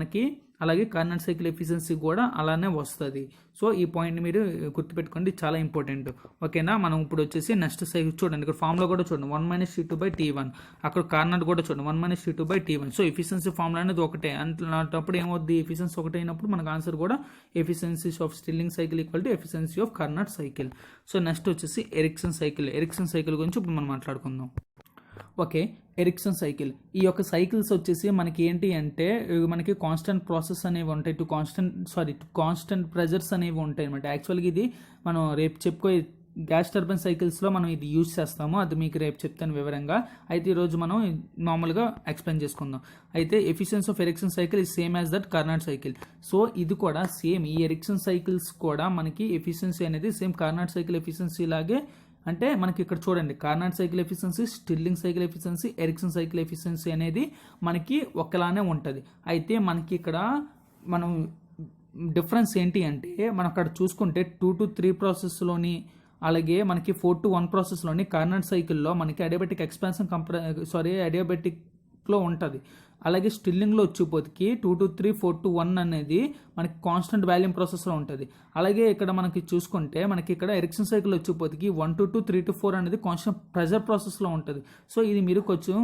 [SPEAKER 1] మనకి అలాగే కార్నాట్ సైకిల్ ఎఫిషియన్సీ కూడా అలానే వస్తుంది. సో ఈ పాయింట్ మీరు గుర్తుపెట్టుకోండి, చాలా ఇంపార్టెంట్. ఓకేనా. మనం ఇప్పుడు వచ్చేసి నెక్స్ట్ సైకిల్ చూడండి, ఇక్కడ ఫార్ములా కూడా చూడండి 1 మైనస్ T2 బై T1. అక్కడ కార్నాట్ కూడా చూడండి 1 minus T2 by T1. So efficiency formula అనేది ఒకటే. అలాంటప్పుడు ఏమవుద్ది, ఎఫిషియన్సీ ఒకటే అయినప్పుడు మనకు ఆన్సర్ కూడా efficiency of Stirling cycle equal to efficiency of Carnot cycle. So next వచ్చేసి ఎరిక్సన్ సైకిల్ గురించి ఇప్పుడు మనం మాట్లాడుకుందాం. Okay, Ericsson cycle. ఈ యొక్క సైకిల్స్ వచ్చేసి మనకి ఏంటి అంటే మనకి కాన్స్టెంట్ ప్రాసెస్ అనేవి ఉంటాయి, కాన్స్టెంట్ ప్రెజర్స్ అనేవి ఉంటాయి అనమాట. యాక్చువల్గా ఇది మనం రేపు గ్యాస్ టర్బైన్ సైకిల్స్లో మనం ఇది యూజ్ చేస్తాము, అది మీకు రేపు చెప్తాను వివరంగా. అయితే ఈరోజు మనం మామూలుగా ఎక్స్ప్లెయిన్ చేసుకుందాం. అయితే efficiency of Ericsson cycle is same as that Carnot cycle. So ఇది కూడా సేమ్, ఈ ఎరిక్సన్ సైకిల్స్ కూడా మనకి ఎఫిషియన్సీ అనేది సేమ్ కార్నాట్ సైకిల్ ఎఫిషియన్సీ లాగే. అంటే మనకి ఇక్కడ చూడండి, Carnot cycle efficiency, Stirling cycle efficiency, Ericsson cycle efficiency అనేది మనకి ఒకలానే ఉంటుంది. అయితే మనకి ఇక్కడ మనం డిఫరెన్స్ ఏంటి అంటే, మనం అక్కడ చూసుకుంటే 2 to 3 ప్రాసెస్లోని, అలాగే మనకి 4 to 1 ప్రాసెస్లోని కార్నాట్ సైకిల్లో మనకి అడియాబెటిక్ ఎక్స్పాన్షన్ అడియాబెటిక్లో ఉంటుంది. అలాగే స్టిల్లింగ్లో వచ్చేపోతికి 2 to 3, 4 to 1 అనేది మనకి కాన్స్టెంట్ వాల్యూమ్ ప్రాసెస్లో ఉంటుంది. అలాగే ఇక్కడ మనకి చూసుకుంటే మనకి ఇక్కడ ఎరిక్సన్ సైకిల్ వచ్చేపోతికి 1 to 2, 3 to 4 అనేది కాన్స్టెంట్ ప్రెజర్ ప్రాసెస్లో ఉంటుంది. సో ఇది మీరు కొంచెం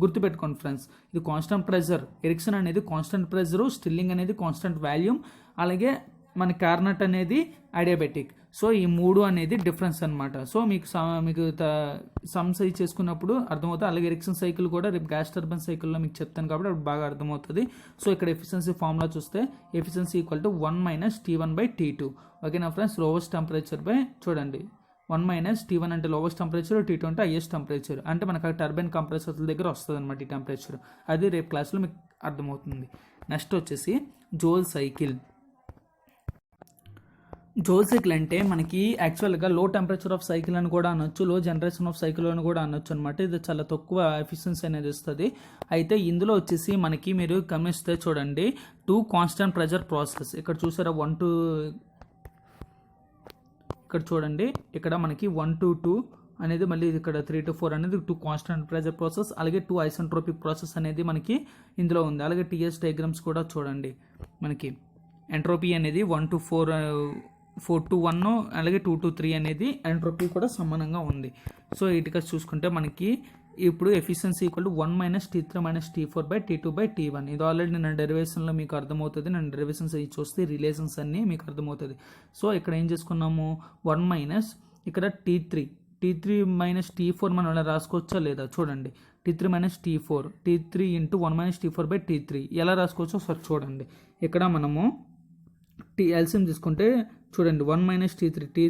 [SPEAKER 1] గుర్తుపెట్టుకోండి ఫ్రెండ్స్, ఇది కాన్స్టెంట్ ప్రెజర్. ఎరిక్సన్ అనేది కాన్స్టెంట్ ప్రెజరు, స్టిల్లింగ్ అనేది కాన్స్టెంట్ వాల్యూమ్, అలాగే మన కార్నట్ అనేది అడియాబెటిక్. సో ఈ 3 అనేది డిఫరెన్స్ అనమాట. సో మీకు సమ్ సైజ్ చేసుకున్నప్పుడు అర్థమవుతుంది. అలాగే ఎరిక్సన్ సైకిల్ కూడా రేపు గ్యాస్ టర్బైన్ సైకిల్లో మీకు చెప్తాను కాబట్టి అప్పుడు బాగా అర్థమవుతుంది. సో ఇక్కడ ఎఫిషియన్సీ ఫార్ములా చూస్తే ఎఫిషియన్సీ ఈక్వల్ టు 1 - T1/T2. ఓకేనా ఫ్రెండ్స్, లోవెస్ట్ టెంపరేచర్ బై చూడండి 1 - T1 అంటే లోవెస్ట్ టెంపరేచర్, T2 అంటే హైయెస్ట్ టెంపరేచర్. అంటే మనకు ఆ టర్బైన్ కంప్రెసర్ల దగ్గర వస్తుంది అనమాట ఈ టెంపరేచర్. అది రేపు క్లాస్లో మీకు అర్థమవుతుంది. నెక్స్ట్ వచ్చేసి జోల్ సైకిల్. జోల్ సైకిల్ అంటే మనకి యాక్చువల్గా లో టెంపరేచర్ ఆఫ్ సైకిల్ అని కూడా అనొచ్చు, లో జనరేషన్ ఆఫ్ సైకిల్ అని కూడా అనొచ్చు అనమాట. ఇది చాలా తక్కువ ఎఫిషియన్సీ అనేది ఇస్తుంది. అయితే ఇందులో వచ్చేసి మనకి మీరు గమనిస్తే చూడండి 2 కాన్స్టెంట్ ప్రెజర్ ప్రాసెస్. ఇక్కడ చూసారా 1 to, ఇక్కడ చూడండి ఇక్కడ మనకి 1 to 2 అనేది, మళ్ళీ ఇక్కడ 3 to 4 అనేది 2 కాన్స్టెంట్ ప్రెజర్ ప్రాసెస్, అలాగే 2 ఐసెంట్రోపిక్ ప్రాసెస్ అనేది మనకి ఇందులో ఉంది. అలాగే టీఎస్ డయాగ్రామ్స్ కూడా చూడండి, మనకి ఎంట్రోపీ అనేది 1 to 4 to 1, అలాగే 2 to 3 అనేది ఎంట్రోపీ కూడా సమానంగా ఉంది. సో ఇటుక చూసుకుంటే మనకి ఇప్పుడు efficiency equal to 1 - T3 - T4/T2/T1. ఇది ఆల్రెడీ నేను డెరివేషన్లో మీకు అర్థమవుతుంది. నేను డెరివేషన్స్ అవి చూస్తే రిలేషన్స్ అన్నీ మీకు అర్థమవుతుంది. సో ఇక్కడ ఏం చేసుకున్నాము, 1 ఇక్కడ T3 - T4 మనం ఎలా రాసుకోవచ్చా లేదా చూడండి. T3 - T4, T3 × 1 - T4/T3 ఎలా రాసుకోవచ్చో ఒకసారి చూడండి. ఇక్కడ మనము ఎల్సిఎం తీసుకుంటే చూడండి 1 - T3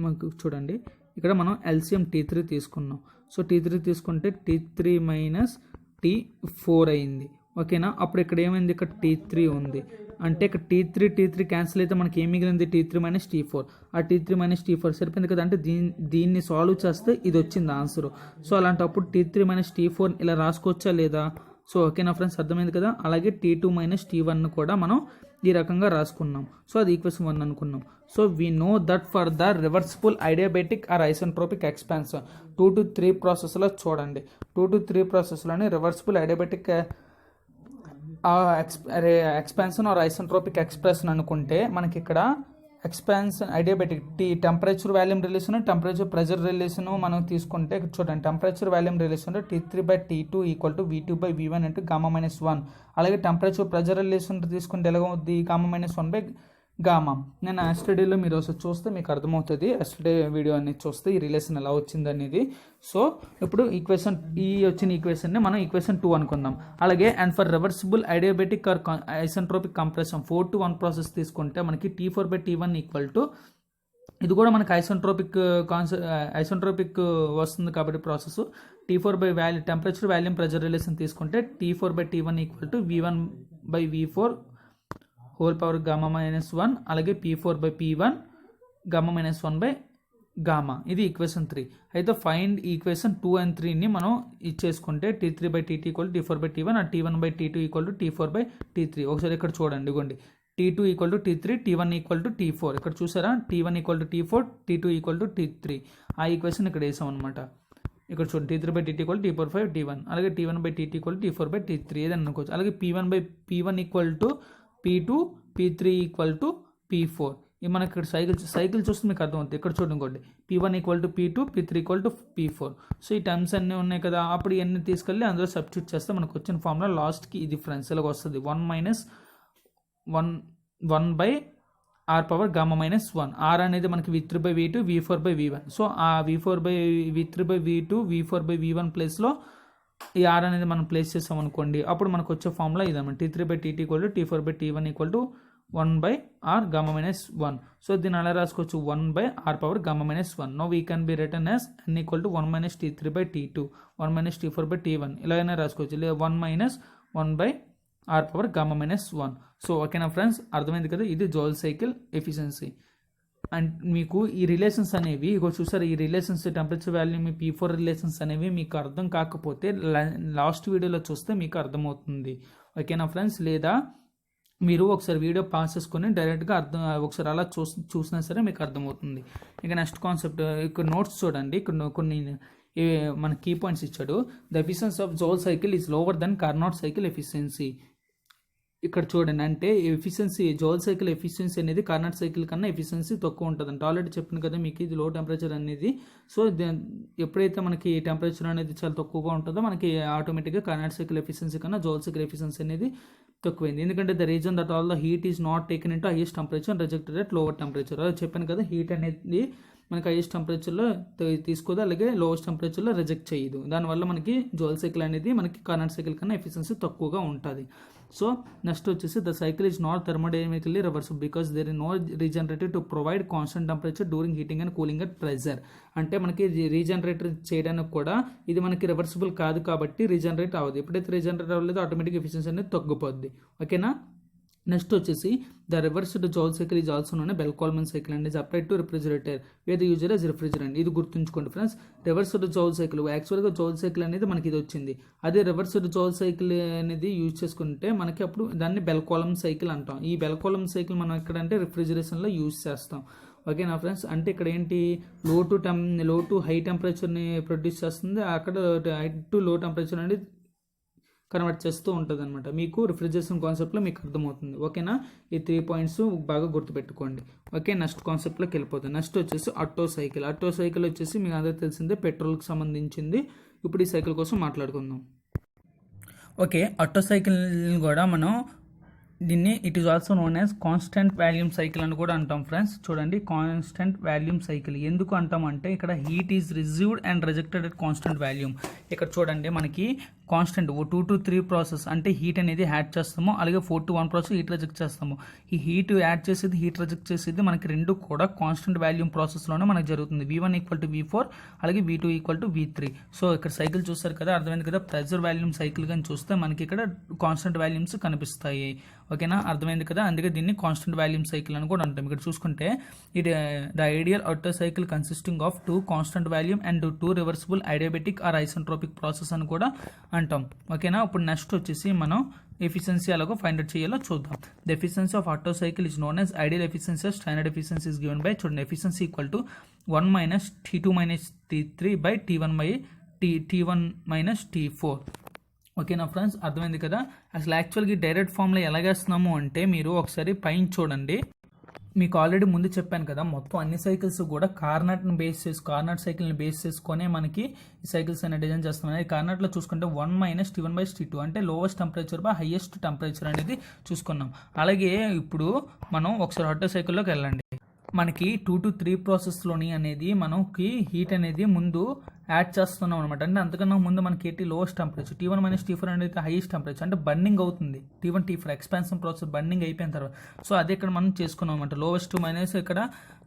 [SPEAKER 1] మనకు చూడండి ఇక్కడ మనం ఎల్సిఎం T3 తీసుకున్నాం. సో T3 తీసుకుంటే T3 - T4 అయింది. ఓకేనా, అప్పుడు ఇక్కడ ఏమైంది, ఇక్కడ T3 ఉంది. అంటే ఇక్కడ T3 క్యాన్సిల్ అయితే మనకి ఏం మిగిలింది, T3 - T4. ఆ T3 - T4 సరిపోయింది కదా. అంటే దీన్ని సాల్వ్ చేస్తే ఇది వచ్చింది ఆన్సర్. సో అలాంటప్పుడు T3 - T4 ఇలా రాసుకోవచ్చా లేదా. సో ఓకేనా ఫ్రెండ్స్, అర్థమైంది కదా. అలాగే T2 - T1 కూడా మనం ఈ రకంగా రాసుకున్నాం. సో అది ఈక్వేషన్ 1 అనుకున్నాం. So we know that for the reversible adiabatic or isentropic expansion 2 to 3 ప్రాసెస్లో చూడండి, 2 to 3 ప్రాసెస్లోని reversible adiabatic expansion or isentropic expression అనుకుంటే మనకి ఇక్కడ expansion adiabatic temperature volume relation, temperature pressure relation మనం తీసుకుంటే చూడండి, temperature volume relation T3/T2 = V2/V1 × γ-1. అలాగే టెంపరేచర్ ప్రెజర్ రిలేషన్ తీసుకుంటే ఎలాగవుద్ది, γ-1/γ. నేను ఎస్టర్డేలో మీరు ఒకసారి చూస్తే మీకు అర్థమవుతుంది. ఎస్టర్డే వీడియో అనేది చూస్తే ఈ రిలేషన్ ఎలా వచ్చింది అనేది. సో ఇప్పుడు వచ్చిన ఈక్వేషన్ని మనం ఈక్వేషన్ 2 అనుకుందాం. అలాగే and for reversible adiabatic or isentropic compression 4 to 1 process తీసుకుంటే మనకి T4/T1 = ఇది కూడా మనకి ఐసెంట్రోపిక్ వస్తుంది కాబట్టి process T4 temperature volume pressure relation తీసుకుంటే T4/T1 = V1/V4 హోల్ పవర్ γ-1, అలాగే P4/P1 γ-1/γ. ఇది ఈక్వేషన్ 3. అయితే ఫైండ్ ఈక్వేషన్ 2 and 3ని మనం ఇచ్చేసుకుంటే T3/T2 = T4/T1 and T1/T2 = T4/T3. ఒకసారి ఇక్కడ చూడండి, ఇవ్వండి T2 = T3, T1 = T4. ఇక్కడ చూసారా, T1 = T4, T2 = T3. ఆ ఈక్వేషన్ ఇక్కడ వేసాం అనమాట. ఇక్కడ చూడండి T3/T2 = T4/T1, అలాగే T1/T2 = T4/T3 ఏదైనా అనుకోవచ్చు. అలాగే P1 = P2, P3 = P4. ఇది మనకి ఇక్కడ సైకిల్ చూస్తే మీకు అర్థమవుతుంది. ఇక్కడ చూడండి P1 = P2, P3 = P4. So ఈ టర్మ్స్ అన్నీ ఉన్నాయి కదా, అప్పుడు ఇవన్నీ తీసుకెళ్ళి అందులో సబ్స్టిట్యూట్ చేస్తే మనకు వచ్చిన ఫార్ములా లాస్ట్కి ఈ డిఫరెన్స్ ఇలాగ వస్తుంది. 1/R⁻γ-1. R అనేది మనకి V3/V2, V4/V1. సో ఆ V3/V2, V4/V1 ప్లేస్లో ఈ R అనేది మనం ప్లేస్ చేసాం అనుకోండి, అప్పుడు మనకు వచ్చే ఫార్ములా ఇదన్నమాట. T3/T2 = T4/T1 = 1/r gamma minus 1. So దీన్ని అలా రాసుకోవచ్చు 1/r power gamma minus 1. Now we can be written as n equal to 1 minus t3/t2 1 minus t4/t1 ఇలాగైనా రాసుకోవచ్చు, లేదా 1 minus 1/r power gamma minus 1. So ఓకేనా ఫ్రెండ్స్, అర్థమైంది కదా, ఇది జౌల్ సైకిల్ ఎఫిషియన్సీ. అండ్ మీకు ఈ రిలేషన్స్ అనేవి ఇగో చూసారు, ఈ relations temperature volume P4 relations అనేవి మీకు అర్థం కాకపోతే లాస్ట్ వీడియోలో చూస్తే మీకు అర్థమవుతుంది. ఓకేనా ఫ్రెండ్స్, లేదా మీరు ఒకసారి వీడియో పాస్ చేసుకొని డైరెక్ట్గా ఒకసారి అలా చూసినా సరే మీకు అర్థమవుతుంది. ఇక నెక్స్ట్ కాన్సెప్ట్, ఇక్కడ నోట్స్ చూడండి, ఇక్కడ కొన్ని మన కీ పాయింట్స్ ఇచ్చాడు. The efficiency of Joule cycle is lower than Carnot cycle efficiency. ఇక్కడ చూడండి, అంటే ఎఫిషియన్సీ జౌల్ సైకిల్ ఎఫిషియన్సీ అనేది కార్నాట్ సైకిల్ కన్నా ఎఫిషియన్సీ తక్కువ ఉంటుంది అంటే ఆల్రెడీ చెప్పిన కదా మీకు, ఇది లో టెంపరేచర్ అనేది. సో ఎప్పుడైతే మనకి టెంపరేచర్ అనేది చాలా తక్కువగా ఉంటుందో మనకి ఆటోమేటిక్గా కార్నాట్ సైకిల్ ఎఫిషియన్సీ కన్నా జౌల్ సైకిల్ ఎఫిషియన్సీ అనేది తక్కువైంది. ఎందుకంటే the reason that all the heat is not taken into highest temperature and rejected at lower temperature. అలా చెప్పాను కదా, హీట్ అనేది మనకి హైయెస్ట్ టెంపరేచర్లో తీసుకోదు, అలాగే లోవెస్ట్ టెంపరేచర్లో రిజెక్ట్ చేయదు. దానివల్ల మనకి జౌల్ సైకిల్ అనేది మనకి కార్నాట్ సైకిల్ కన్నా ఎఫిషియన్సీ తక్కువగా ఉంటుంది. సో నెక్స్ట్ వచ్చేసి the cycle is not thermodynamically reversible because there is no regenerator to provide constant temperature during heating and cooling at pressure. అంటే మనకి రీజనరేటర్ చేయడానికి కూడా ఇది మనకి రివర్సిబుల్ కాదు కాబట్టి రీజనరేట్ అవ్వదు. ఎప్పుడైతే రీజనరేట్ అవ్వలేదో ఆటోమేటిక్ ఎఫిషియన్సీ అనేది తగ్గిపోద్ది. ఓకేనా. నెక్స్ట్ వచ్చేసి the reversed Joule cycle is also known Bell Coleman cycle and is applied to refrigerator where the user as refrigerant. ఇది గుర్తుంచుకోండి ఫ్రెండ్స్, రివర్స్డ్ జౌల్ సైకిల్ యాక్చువల్గా జౌల్ సైకిల్ అనేది మనకి ఇది వచ్చింది, అదే రివర్స్డ్ జౌల్ సైకిల్ అనేది యూజ్ చేసుకుంటే మనకి అప్పుడు దాన్ని బెల్ కోలమ్ సైకిల్ అంటాం. ఈ బెల్ కోలమ్ సైకిల్ మనం ఎక్కడంటే రిఫ్రిజిరేషన్లో యూజ్ చేస్తాం. ఓకేనా ఫ్రెండ్స్, అంటే ఇక్కడ ఏంటి లో టు హై టెంపరేచర్ని ప్రొడ్యూస్ చేస్తుంది, అక్కడ హై టు లో టెంపరేచర్ అనేది కన్వర్ట్ చేస్తూ ఉంటుంది అనమాట. మీకు రిఫ్రిజరేషన్ కాన్సెప్ట్లో మీకు అర్థమవుతుంది. ఓకేనా, ఈ 3 పాయింట్స్ బాగా గుర్తుపెట్టుకోండి. ఓకే, నెక్స్ట్ కాన్సెప్ట్లోకి వెళ్ళిపోతుంది. నెక్స్ట్ వచ్చేసి ఆటో సైకిల్. ఆటో సైకిల్ వచ్చేసి మీకు అందరికీ తెలిసిందే, పెట్రోల్కి సంబంధించింది. ఇప్పుడు ఈ సైకిల్ కోసం మాట్లాడుకుందాం. ఓకే, ఆటో సైకిల్ కూడా మనం దీన్ని it is also known as constant volume cycle అని కూడా అంటాం ఫ్రెండ్స్. చూడండి, కాన్స్టెంట్ వాల్యూమ్ సైకిల్ ఎందుకు అంటాం అంటే ఇక్కడ heat is received and rejected at constant volume. ఇక్కడ చూడండి, మనకి కాన్స్టెంట్ 2 to 3 ప్రాసెస్ అంటే హీట్ అనేది యాడ్ చేస్తాము, అలాగే 4 to 1 ప్రాసెస్ హీట్ రిజెక్ట్ చేస్తాము. ఈ హీట్ యాడ్ చేసేది హీట్ రిజెక్ట్ చేసేది మనకి రెండు కూడా కాన్స్టెంట్ వాల్యూమ్ ప్రాసెస్లోనే మనకు జరుగుతుంది. V1 ఈక్వల్ టు V4 అలాగే V2 equal to V3. So ఇక్కడ సైకిల్ చూస్తారు కదా, అర్థమైంది కదా. ప్రెజర్ వాల్యూమ్ సైకిల్ కానీ చూస్తే మనకి ఇక్కడ కాన్స్టెంట్ వాల్యూమ్స్ కనిపిస్తాయి. ఓకేనా, అర్థమైంది కదా. అందుకే దీన్ని కాన్స్టెంట్ వాల్యూమ్ సైకిల్ అని కూడా అంటాం. ఇక్కడ చూసుకుంటే ఇది the ideal Otto cycle consisting of 2 constant volume and 2 reversible adiabatic or isentropic process అని కూడా అంటాం. ఓకేనా, ఇప్పుడు నెక్స్ట్ వచ్చేసి మనం ఎఫిషియన్సీ ఎలాగో ఫైండ్ అవుట్ చేయాలో చూద్దాం. The efficiency of Otto cycle is known as ideal efficiency of standard efficiency is given by, చూడండి, efficiency equal to 1 minus T2 minus T3 by T1 by T1 minus T4. ఓకేనా friends, అర్థమైంది కదా. అసలు యాక్చువల్గా direct ఫామ్లో ఎలాగేస్తున్నాము అంటే మీరు ఒకసారి పైన చూడండి. మీకు ఆల్రెడీ ముందు చెప్పాను కదా, మొత్తం అన్ని సైకిల్స్ కూడా కార్నాట్ సైకిల్ని బేస్ చేసుకొని మనకి ఈ సైకిల్స్ అనేది డిజైన్ చేస్తాం. అనేది కార్నాట్లో చూసుకుంటే 1 మైనస్ T1 బై T2 అంటే lowest temperature by highest temperature అనేది చూసుకున్నాం. అలాగే ఇప్పుడు మనం ఒకసారి ఆటో సైకిల్లోకి వెళ్ళండి. మనకి 2 to 3 ప్రాసెస్లోని అనేది మనకి హీట్ అనేది ముందు యాడ్ చేస్తున్నాం అనమాట. అంటే అంతకన్నా ముందు మనకి ఏంటి lowest temperature T1 minus T4 అనేది హైయెస్ట్ టెంపరేచర్ అంటే బర్నింగ్ అవుతుంది. T1 T4 expansion process burning అయిపోయిన తర్వాత సో అదే ఇక్కడ మనం చేసుకున్నాం అనమాట. లోవెస్ట్ మైనస్ ఇక్కడ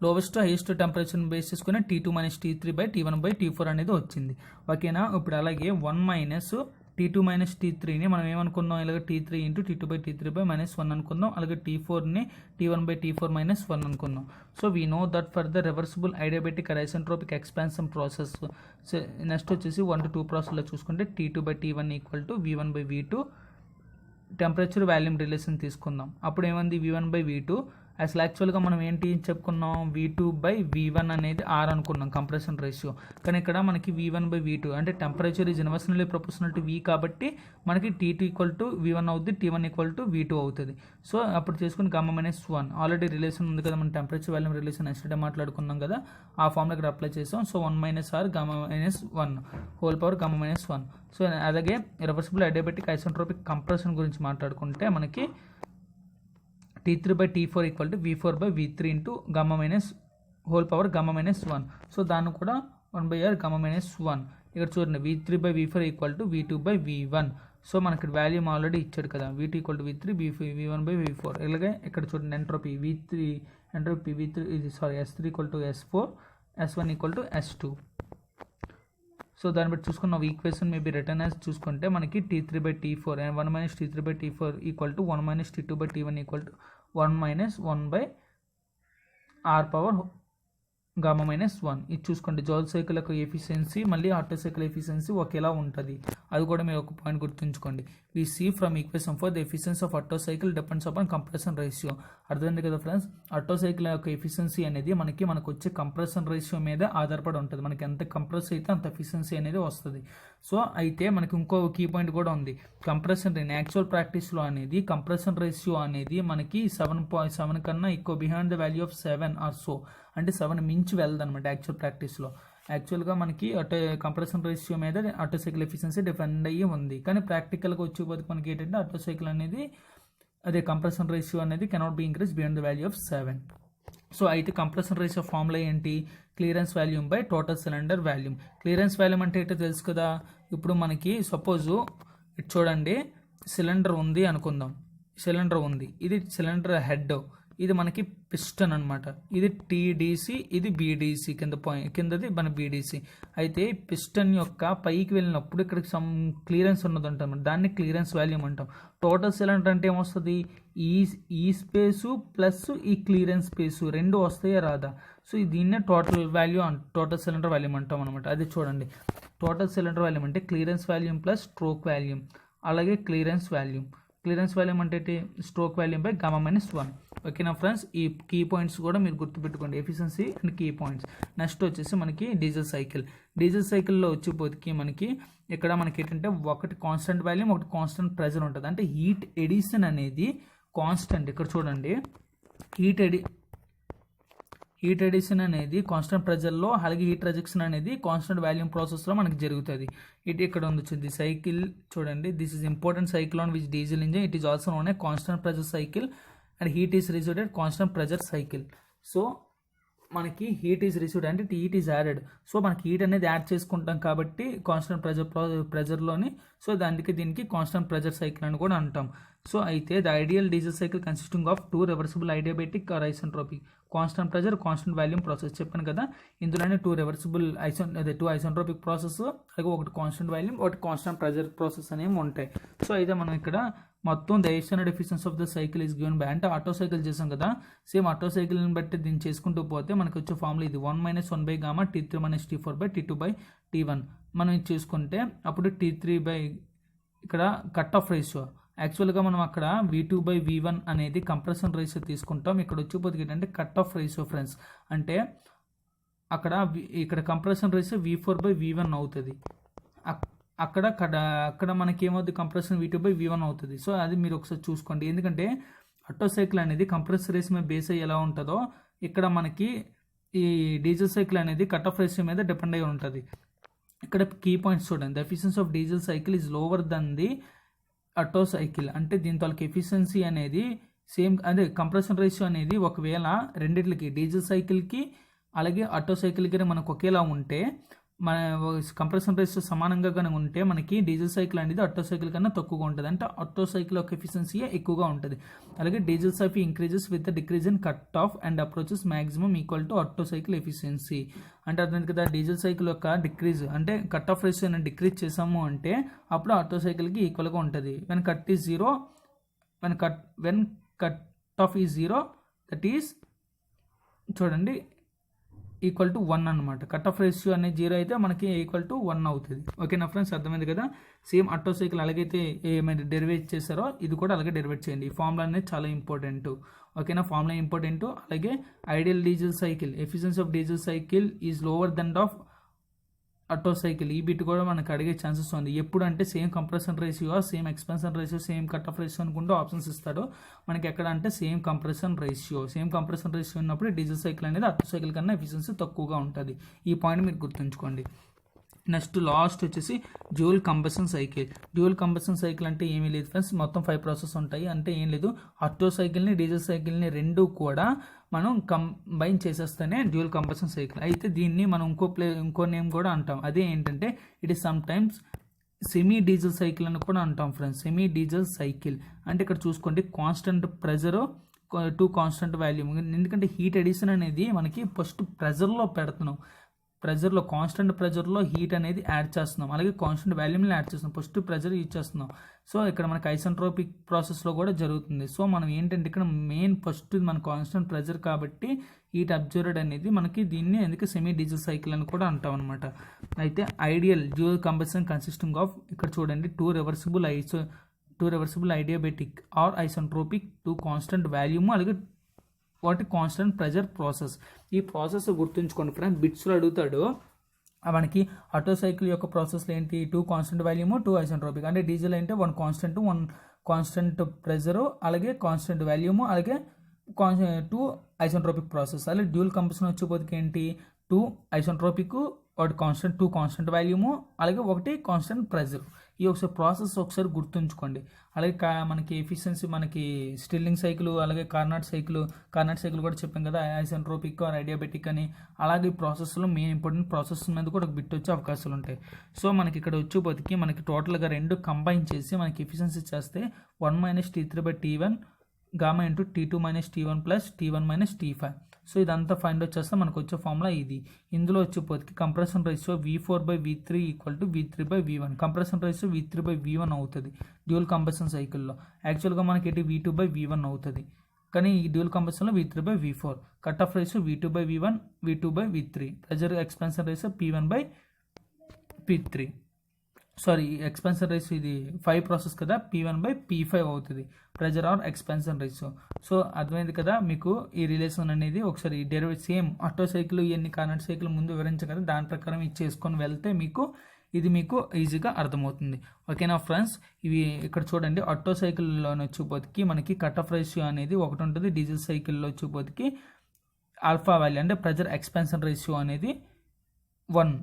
[SPEAKER 1] లోవెస్ట్ హైయెస్ట్ టెంపరేచర్ని బేస్ చేసుకుని T2 minus T3 by T1 by T4 అనేది వచ్చింది. ఓకేనా, ఇప్పుడు అలాగే 1 మైనస్ T2 మైనస్ T3ని మనం ఏమనుకున్నాం, ఇలాగ T3 into T2 by T3 by minus 1 అనుకుందాం. అలాగే T4ని T1 బై T4 మైనస్ 1 అనుకుందాం. So we know that for the reversible adiabatic isentropic expansion process. So next వచ్చేసి 1 to 2 ప్రాసెస్లో చూసుకుంటే T2 by T1 equal to V1 by V2 temperature volume relation తీసుకుందాం. అప్పుడు ఏమంది V1 by V2. అసలు యాక్చువల్గా మనం ఏంటి చెప్పుకున్నాం, V2 బై V1 అనేది R అనుకున్నాం కంప్రెషన్ రేషియో. కానీ ఇక్కడ మనకి V1 బై V2 అంటే temperature is inversely proportional to V కాబట్టి మనకి T2 ఈక్వల్ టు V1 అవుతుంది, T1 ఈక్వల్ టు V2 అవుతుంది. సో అప్పుడు చేసుకుని గామా మైనస్ 1 ఆల్రెడీ రిలేషన్ ఉంది కదా, మన టెంపరేచర్ వాల్యూమ్ రిలేషన్ ఎస్టర్డే మాట్లాడుకున్నాం కదా, ఆ ఫార్ములా ఇక్కడ అప్లై చేసాం. So 1 minus R gamma minus 1 whole power gamma minus 1. So అలాగే రివర్సిబుల్ ఐడియాబెటిక్ ఐసెంట్రోపిక్ కంప్రెషన్ గురించి మాట్లాడుకుంటే మనకి T3 by T4 equal to V4 by V3 into gamma minus hole power gamma minus 1. So దాన్ని కూడా 1 by R gamma minus 1. ఇక్కడ చూడండి V3 by V4 equal to V2 by V1. So మనకి volume already ఇచ్చాడు కదా, V2 equal to V3 V1/V4. ఇలాగే ఇక్కడ చూడండి ఎంట్రోపీ V3 ఇది S3 equal to S4, S1 equal to S2. So దాన్ని బట్టి చూసుకున్న ఈక్వేషన్ మేబీ రిటర్న్ యాజ్ చూసుకుంటే మనకి T3/T4 and 1 - T3/T4 equal to 1 - T2/T1 equal to 1 - 1/R power gamma -1. ఇది చూసుకోండి. జౌల్ సైకిల్ యొక్క ఎఫిషియన్సీ మళ్ళీ ఆటో సైకిల్ ఎఫిషియన్సీ ఒకేలా ఉంటుంది. అది కూడా మీరు ఒక పాయింట్ గుర్తుంచుకోండి. We see from equation for the efficiency of Otto cycle depends upon compression ratio. అర్థమైంది కదా ఫ్రెండ్స్. ఆటో సైకిల్ యొక్క ఎఫిషియన్సీ అనేది మనకు వచ్చే కంప్రెషన్ రేషియో మీద ఆధారపడి ఉంటుంది. మనకి ఎంత కంప్రెస్ అయితే అంత ఎఫిషియన్సీ అనేది వస్తుంది. సో అయితే మనకి ఇంకో కీ పాయింట్ కూడా ఉంది. కంప్రెషన్ రేట్ యాక్చువల్ ప్రాక్టీస్లో అనేది కంప్రెషన్ రేషియో అనేది మనకి 7.7 కన్నా ఎక్కువ behind the value of 7 or so, అంటే 7 మించి వెళ్ళదు అనమాట యాక్చువల్ ప్రాక్టీస్లో. యాక్చువల్గా మనకి కంప్రెషన్ రేషియో మీద ఆటో సైకిల్ ఎఫిషియన్సీ డిపెండ్ అయ్యి ఉంది. కానీ ప్రాక్టికల్గా వచ్చేపోతే మనకి ఏంటంటే ఆటో సైకిల్ అనేది కంప్రెషన్ రేషియో అనేది cannot be increase beyond the value of 7. So అయితే కంప్రెషన్ రేషియో ఫార్ములా ఏంటి? Clearance volume by total cylinder volume. Clearance volume అంటే ఏంటో తెలుసు కదా. ఇప్పుడు మనకి సపోజు ఇటు చూడండి, సిలిండర్ ఉంది అనుకుందాం. సిలిండర్ ఉంది, ఇది సిలిండర్ హెడ్, ఇది మనకి పిస్టన్ అనమాట. ఇది టీడీసీ, ఇది బీడీసీ, కిందది మన బీడీసీ. అయితే పిస్టన్ యొక్క పైకి వెళ్ళినప్పుడు ఇక్కడ సమ్ క్లియరెన్స్ ఉన్నది అంటాం, దాన్ని క్లియరెన్స్ వాల్యూమ్ అంటాం. టోటల్ సిలిండర్ అంటే ఏమొస్తుంది? ఈ స్పేసు ప్లస్ ఈ క్లియరెన్స్ స్పేసు రెండు వస్తాయా రాదా? సో దీన్నే టోటల్ సిలిండర్ వాల్యూమ్ అంటాం అనమాట. అది చూడండి, టోటల్ సిలిండర్ వాల్యూమ్ అంటే clearance volume plus stroke volume, అలాగే క్లియరెన్స్ వాల్యూమ్ అంటే స్ట్రోక్ వాల్యూమ్ బై గామా -1. ఓకేనా ఫ్రెండ్స్. ఈ కీ పాయింట్స్ కూడా మీరు గుర్తుపెట్టుకోండి, efficiency and key points. Next వచ్చేసి మనకి డీజిల్ సైకిల్లో వచ్చేపోతే మనకి ఇక్కడ మనకి ఏంటంటే ఒకటి కాన్స్టెంట్ వాల్యూమ్, ఒకటి కాన్స్టెంట్ ప్రెజర్ ఉంటుంది. అంటే హీట్ ఎడిషన్ అనేది కాన్స్టెంట్. ఇక్కడ చూడండి, హీట్ ఎడిషన్ అనేది కాన్స్టెంట్ ప్రెజర్లో, అలాగే హీట్ రిజెక్షన్ అనేది కాన్స్టెంట్ వాల్యూమ్ ప్రాసెస్లో మనకి జరుగుతుంది. ఇక్కడ ఉంది సైకిల్ చూడండి. This is important cycle on which diesel engine. It is also known a constant pressure cycle and heat is received at constant pressure cycle. So మనకి heat is received అంటే heat is added. So మనకి heat అనేది add చేసుకుంటాం కాబట్టి constant ప్రెజర్లోని. So దీనికి constant pressure cycle అని కూడా అంటాం. సో అయితే the ideal diesel cycle consisting of 2 reversible adiabatic or isentropic constant pressure, constant volume process చెప్పాను కదా. ఇందులోనే 2 రివర్సిబుల్ 2 ఐసెంట్రోపిక్ ప్రాసెస్, అలాగే ఒకటి కాన్స్టెంట్ వాల్యూమ్, ఒకటి కాన్స్టెంట్ ప్రెజర్ ప్రాసెస్ అనేవి ఉంటాయి. సో అయితే మనం ఇక్కడ మొత్తం the external efficiency of the cycle is given by, అంటే ఆటో సైకిల్ చేసాం కదా, సేమ్ ఆటో సైకిల్ని బట్టి దీన్ని చేసుకుంటూ పోతే మనకి వచ్చే ఫార్ములా ఇది 1 - 1 గామా T3 - T4 T2/T1. మనం ఇది చేసుకుంటే అప్పుడు T3 ఇక్కడ కట్ ఆఫ్ రేషియో. యాక్చువల్గా మనం అక్కడ V2/V1 అనేది కంప్రెషన్ రేషియో తీసుకుంటాం. ఇక్కడ వచ్చేపోతే ఏంటంటే కట్ ఆఫ్ రేషియో ఫ్రెండ్స్. అంటే ఇక్కడ కంప్రెషన్ రేషియో V4/V1 అవుతుంది. అక్కడ మనకి ఏమవుతుంది? కంప్రెషన్ V2/V1 అవుతుంది. సో అది మీరు ఒకసారి చూసుకోండి. ఎందుకంటే ఆటో సైకిల్ అనేది కంప్రెసర్ రేషియో మీద బేస్ అయ్యి ఎలా ఉంటుందో, ఇక్కడ మనకి ఈ డీజిల్ సైకిల్ అనేది కట్ ఆఫ్ రేషియో మీద డిపెండ్ అయి ఉంటుంది. ఇక్కడ కీ పాయింట్స్ చూడండి. The efficiency of diesel cycle is lower than the Otto cycle. అంటే దీని తాలూకు ఎఫిషియన్సీ అనేది సేమ్, అదే కంప్రెషన్ రేషియో అనేది ఒకవేళ రెండిట్లకి డీజిల్ సైకిల్కి అలాగే ఆటో సైకిల్కి మనకు ఒకేలా ఉంటే, మన కంప్రెషన్ రేషియో సమానంగా కనుక ఉంటే మనకి డీజిల్ సైకిల్ అనేది ఆటో సైకిల్ కన్నా తక్కువగా ఉంటుంది. అంటే ఆటో సైకిల్ యొక్క ఎఫిషియన్సీ ఎక్కువగా ఉంటుంది. అలాగే diesel cycle increases with the decrease in cut off and approaches maximum equal to auto cycle efficiency. అంటే అర్థం కదా, డీజిల్ సైకిల్ యొక్క డిక్రీజ్ అంటే కట్ ఆఫ్ రేషియో డిక్రీజ్ చేసాము అంటే అప్పుడు ఆటో సైకిల్కి ఈక్వల్గా ఉంటుంది. When cut is zero, when cut off is zero, that is చూడండి ఈక్వల్ టు 1 అనమాట. కట్ ఆఫ్ రేషియో అనేది 0 అయితే మనకి ఈక్వల్ టు 1 అవుతుంది. ఓకేనా ఫ్రెండ్స్, అర్థమైంది కదా. సేమ్ ఆటో సైకిల్ అలాగైతే ఏమైనా డెరివేట్ చేశారో ఇది కూడా అలాగే డెరివేట్ చేయండి. ఈ ఫార్ములా అనేది చాలా ఇంపార్టెంట్. ఓకేనా, ఫార్ములా ఇంపార్టెంట్. అలాగే ideal diesel cycle efficiency of diesel cycle is lower than of Otto cycle. ఈ బిట్ కూడా మనకు అడిగే ఛాన్సెస్ ఉంది. ఎప్పుడు అంటే same compression ratio, same expansion ratio, same cut off ratio అనుకుంటూ ఆప్షన్స్ ఇస్తాడు మనకి. ఎక్కడ అంటే సేమ్ కంప్రెషన్ రేషియో ఉన్నప్పుడు డీజిల్ సైకిల్ అనేది ఆటో సైకిల్ కన్నా ఎఫిషియన్సీ తక్కువగా ఉంటుంది. ఈ పాయింట్ మీరు గుర్తుంచుకోండి. నెక్స్ట్ లాస్ట్ వచ్చేసి డ్యూయల్ కంబషన్ సైకిల్ అంటే ఏమీ లేదు ఫ్రెండ్స్, మొత్తం 5 ప్రాసెస్ ఉంటాయి. అంటే ఏం లేదు, ఆటో సైకిల్ని డీజిల్ సైకిల్ని రెండు కూడా మనం కంబైన్ చేసేస్తేనే డ్యూయల్ కంబషన్ సైకిల్. అయితే దీన్ని మనం ఇంకో నేమ్ కూడా అంటాం. అదే ఏంటంటే it is some times semi diesel cycle అని కూడా అంటాం ఫ్రెండ్స్. సెమీ డీజిల్ సైకిల్ అంటే ఇక్కడ చూసుకోండి constant pressure to constant volume. ఎందుకంటే హీట్ అడిషన్ అనేది మనకి ఫస్ట్ ప్రెజర్లో పెడుతున్నాం, ప్రెజర్లో కాన్స్టెంట్ ప్రెజర్లో హీట్ అనేది యాడ్ చేస్తున్నాం, అలాగే కాన్స్టెంట్ వాల్యూమ్ని యాడ్ చేస్తున్నాం, ఫస్ట్ ప్రెజర్ యూజ్ చేస్తున్నాం. సో ఇక్కడ మనకి ఐసెంట్రోపిక్ ప్రాసెస్లో కూడా జరుగుతుంది. సో మనం ఏంటంటే ఇక్కడ మెయిన్ ఫస్ట్ మన కాన్స్టెంట్ ప్రెజర్ కాబట్టి హీట్ అబ్జర్వ్డ్ అనేది మనకి దీన్ని ఎందుకు సెమీ డీజిల్ సైకిల్ అని కూడా అంటాం అనమాట. అయితే ideal dual combustion consisting of ఇక్కడ చూడండి two reversible adiabatic or isentropic two constant volume అలాగే వాటి కాన్స్టెంట్ ప్రెజర్ ప్రాసెస్. ఈ ప్రాసెస్ గుర్తుంచుకోండి ఫ్రెండ్స్, బిట్స్లో అడుగుతాడు మనకి ఆటో సైకిల్ యొక్క ప్రాసెస్లో ఏంటి, 2 కాన్స్టెంట్ వాల్యూమ్ 2 ఐసెంట్రోపిక్. అంటే డీజిల్ అంటే 1 కాన్స్టెంట్ ప్రెజరు అలాగే కాన్స్టెంట్ వాల్యూమ్ అలాగే 2 ఐసెంట్రోపిక్ ప్రాసెస్. అలాగే డ్యూయల్ కంబషన్ వచ్చేపోతే ఏంటి 2 ఐసెంట్రోపిక్ ఒకటి కాన్స్టెంట్ 2 కాన్స్టెంట్ వాల్యూము అలాగే ఒకటి కాన్స్టెంట్ ప్రెజర్. ఈ ఒకసారి ప్రాసెస్ ఒకసారి గుర్తుంచుకోండి. అలాగే మనకి ఎఫిషియన్సీ మనకి స్టిల్లింగ్ సైకిల్ అలాగే కార్నాట్ సైకిల్ కూడా చెప్పాం కదా, ఐసెంట్రోపిక్ ఆర్ ఐడియాబెటిక్ అని. అలాగే ఈ ప్రాసెస్లో మెయిన్ ఇంపార్టెంట్ ప్రాసెస్ మీద కూడా ఒక బిట్ వచ్చే అవకాశాలు ఉంటాయి. సో మనకి ఇక్కడ వచ్చేపోతికి మనకి టోటల్గా 2 కంబైన్ చేసి మనకి ఎఫిషియన్సీ చేస్తే 1 - T3/T1 gamma into T2 - T1 plus T1 - T5. సో ఇదంతా ఫైండ్ అవుట్ చేస్తే మనకు వచ్చే ఫార్ములా ఇది. ఇందులో వచ్చేపోతికి compression ratio V4/V3 = V3/V1. Compression ratio V3/V1 అవుతుంది డ్యూయల్ కంబషన్ సైకిల్లో. యాక్చువల్గా మనకి ఏంటి V2/V1 అవుతుంది, కానీ ఈ డ్యూయల్ కంబషన్లో V3/V4. Cut off ratio V2/V1 V2/V3. Pressure expansion ratio P1/P3. Sorry expansion ratio ఇది 5 ప్రాసెస్ కదా, P1/P5 అవుతుంది pressure or expansion ratio. So అర్థమైంది కదా మీకు ఈ రిలేషన్ అనేది. ఒకసారి డెరివేట్ సేమ్ ఆటో సైకిల్ ఇవన్నీ కార్నాట్ సైకిల్ ముందు వివరించాం కదా, దాని ప్రకారం ఇది చేసుకొని వెళ్తే మీకు ఈజీగా అర్థమవుతుంది. ఓకేనా ఫ్రెండ్స్, ఇవి ఇక్కడ చూడండి ఆటో సైకిల్లోనే వచ్చేపోతికి మనకి కట్ ఆఫ్ రేషియో అనేది ఒకటి ఉంటుంది, డీజిల్ సైకిల్లో వచ్చేపోతికి ఆల్ఫా వాల్యూ అంటే ప్రెజర్ ఎక్స్పాన్షన్ రేషియో అనేది 1.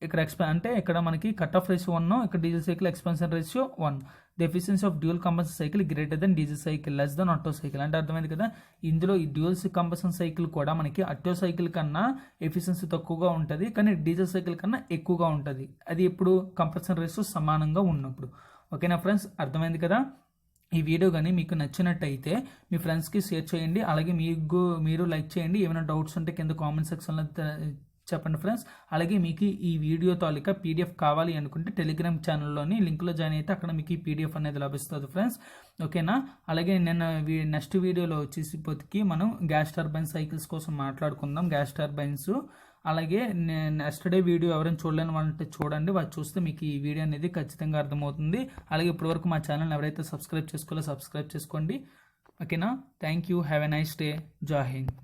[SPEAKER 1] ఇక్కడ అంటే ఇక్కడ మనకి కట్ ఆఫ్ రేషియో 1, ఇక్కడ diesel cycle expansion ratio 1. The efficiency of dual combustion cycle greater than diesel cycle less than auto cycle. అంటే అర్థమైంది కదా, ఇందులో ఈ డ్యూయల్ కంబషన్ సైకిల్ కూడా మనకి ఆటో సైకిల్ కన్నా ఎఫిషియన్సీ తక్కువగా ఉంటుంది, కానీ డీజిల్ సైకిల్ కన్నా ఎక్కువగా ఉంటుంది. అది ఇప్పుడు కంప్రెషన్ రేషియో సమానంగా ఉన్నప్పుడు. ఓకేనా ఫ్రెండ్స్, అర్థమైంది కదా. ఈ వీడియో కానీ మీకు నచ్చినట్టయితే మీ ఫ్రెండ్స్కి షేర్ చేయండి, అలాగే మీరు లైక్ చేయండి. ఏమైనా డౌట్స్ ఉంటే కింద కామెంట్ సెక్షన్లో చెప్పండి ఫ్రెండ్స్. అలాగే మీకు ఈ వీడియో తాలూకా PDF కావాలి అనుకుంటే టెలిగ్రామ్ ఛానల్లోని లింక్లో జాయిన్ అయితే అక్కడ మీకు ఈ PDF అనేది లభిస్తుంది ఫ్రెండ్స్. ఓకేనా. అలాగే నేను నెక్స్ట్ వీడియోలో వచ్చేసిపోతికి మనం గ్యాస్ టర్బైన్ సైకిల్స్ కోసం మాట్లాడుకుందాం. గ్యాస్ టర్బైన్స్ అలాగే నెక్స్ట్ డే వీడియో ఎవరైనా చూడలేని వాళ్ళంటే చూడండి, వాళ్ళు చూస్తే మీకు ఈ వీడియో అనేది ఖచ్చితంగా అర్థమవుతుంది. అలాగే ఇప్పటివరకు మా ఛానల్ ఎవరైతే సబ్స్క్రైబ్ చేసుకోవాలో సబ్స్క్రైబ్ చేసుకోండి. ఓకేనా. Thank you. Have a nice day. జై హింద్.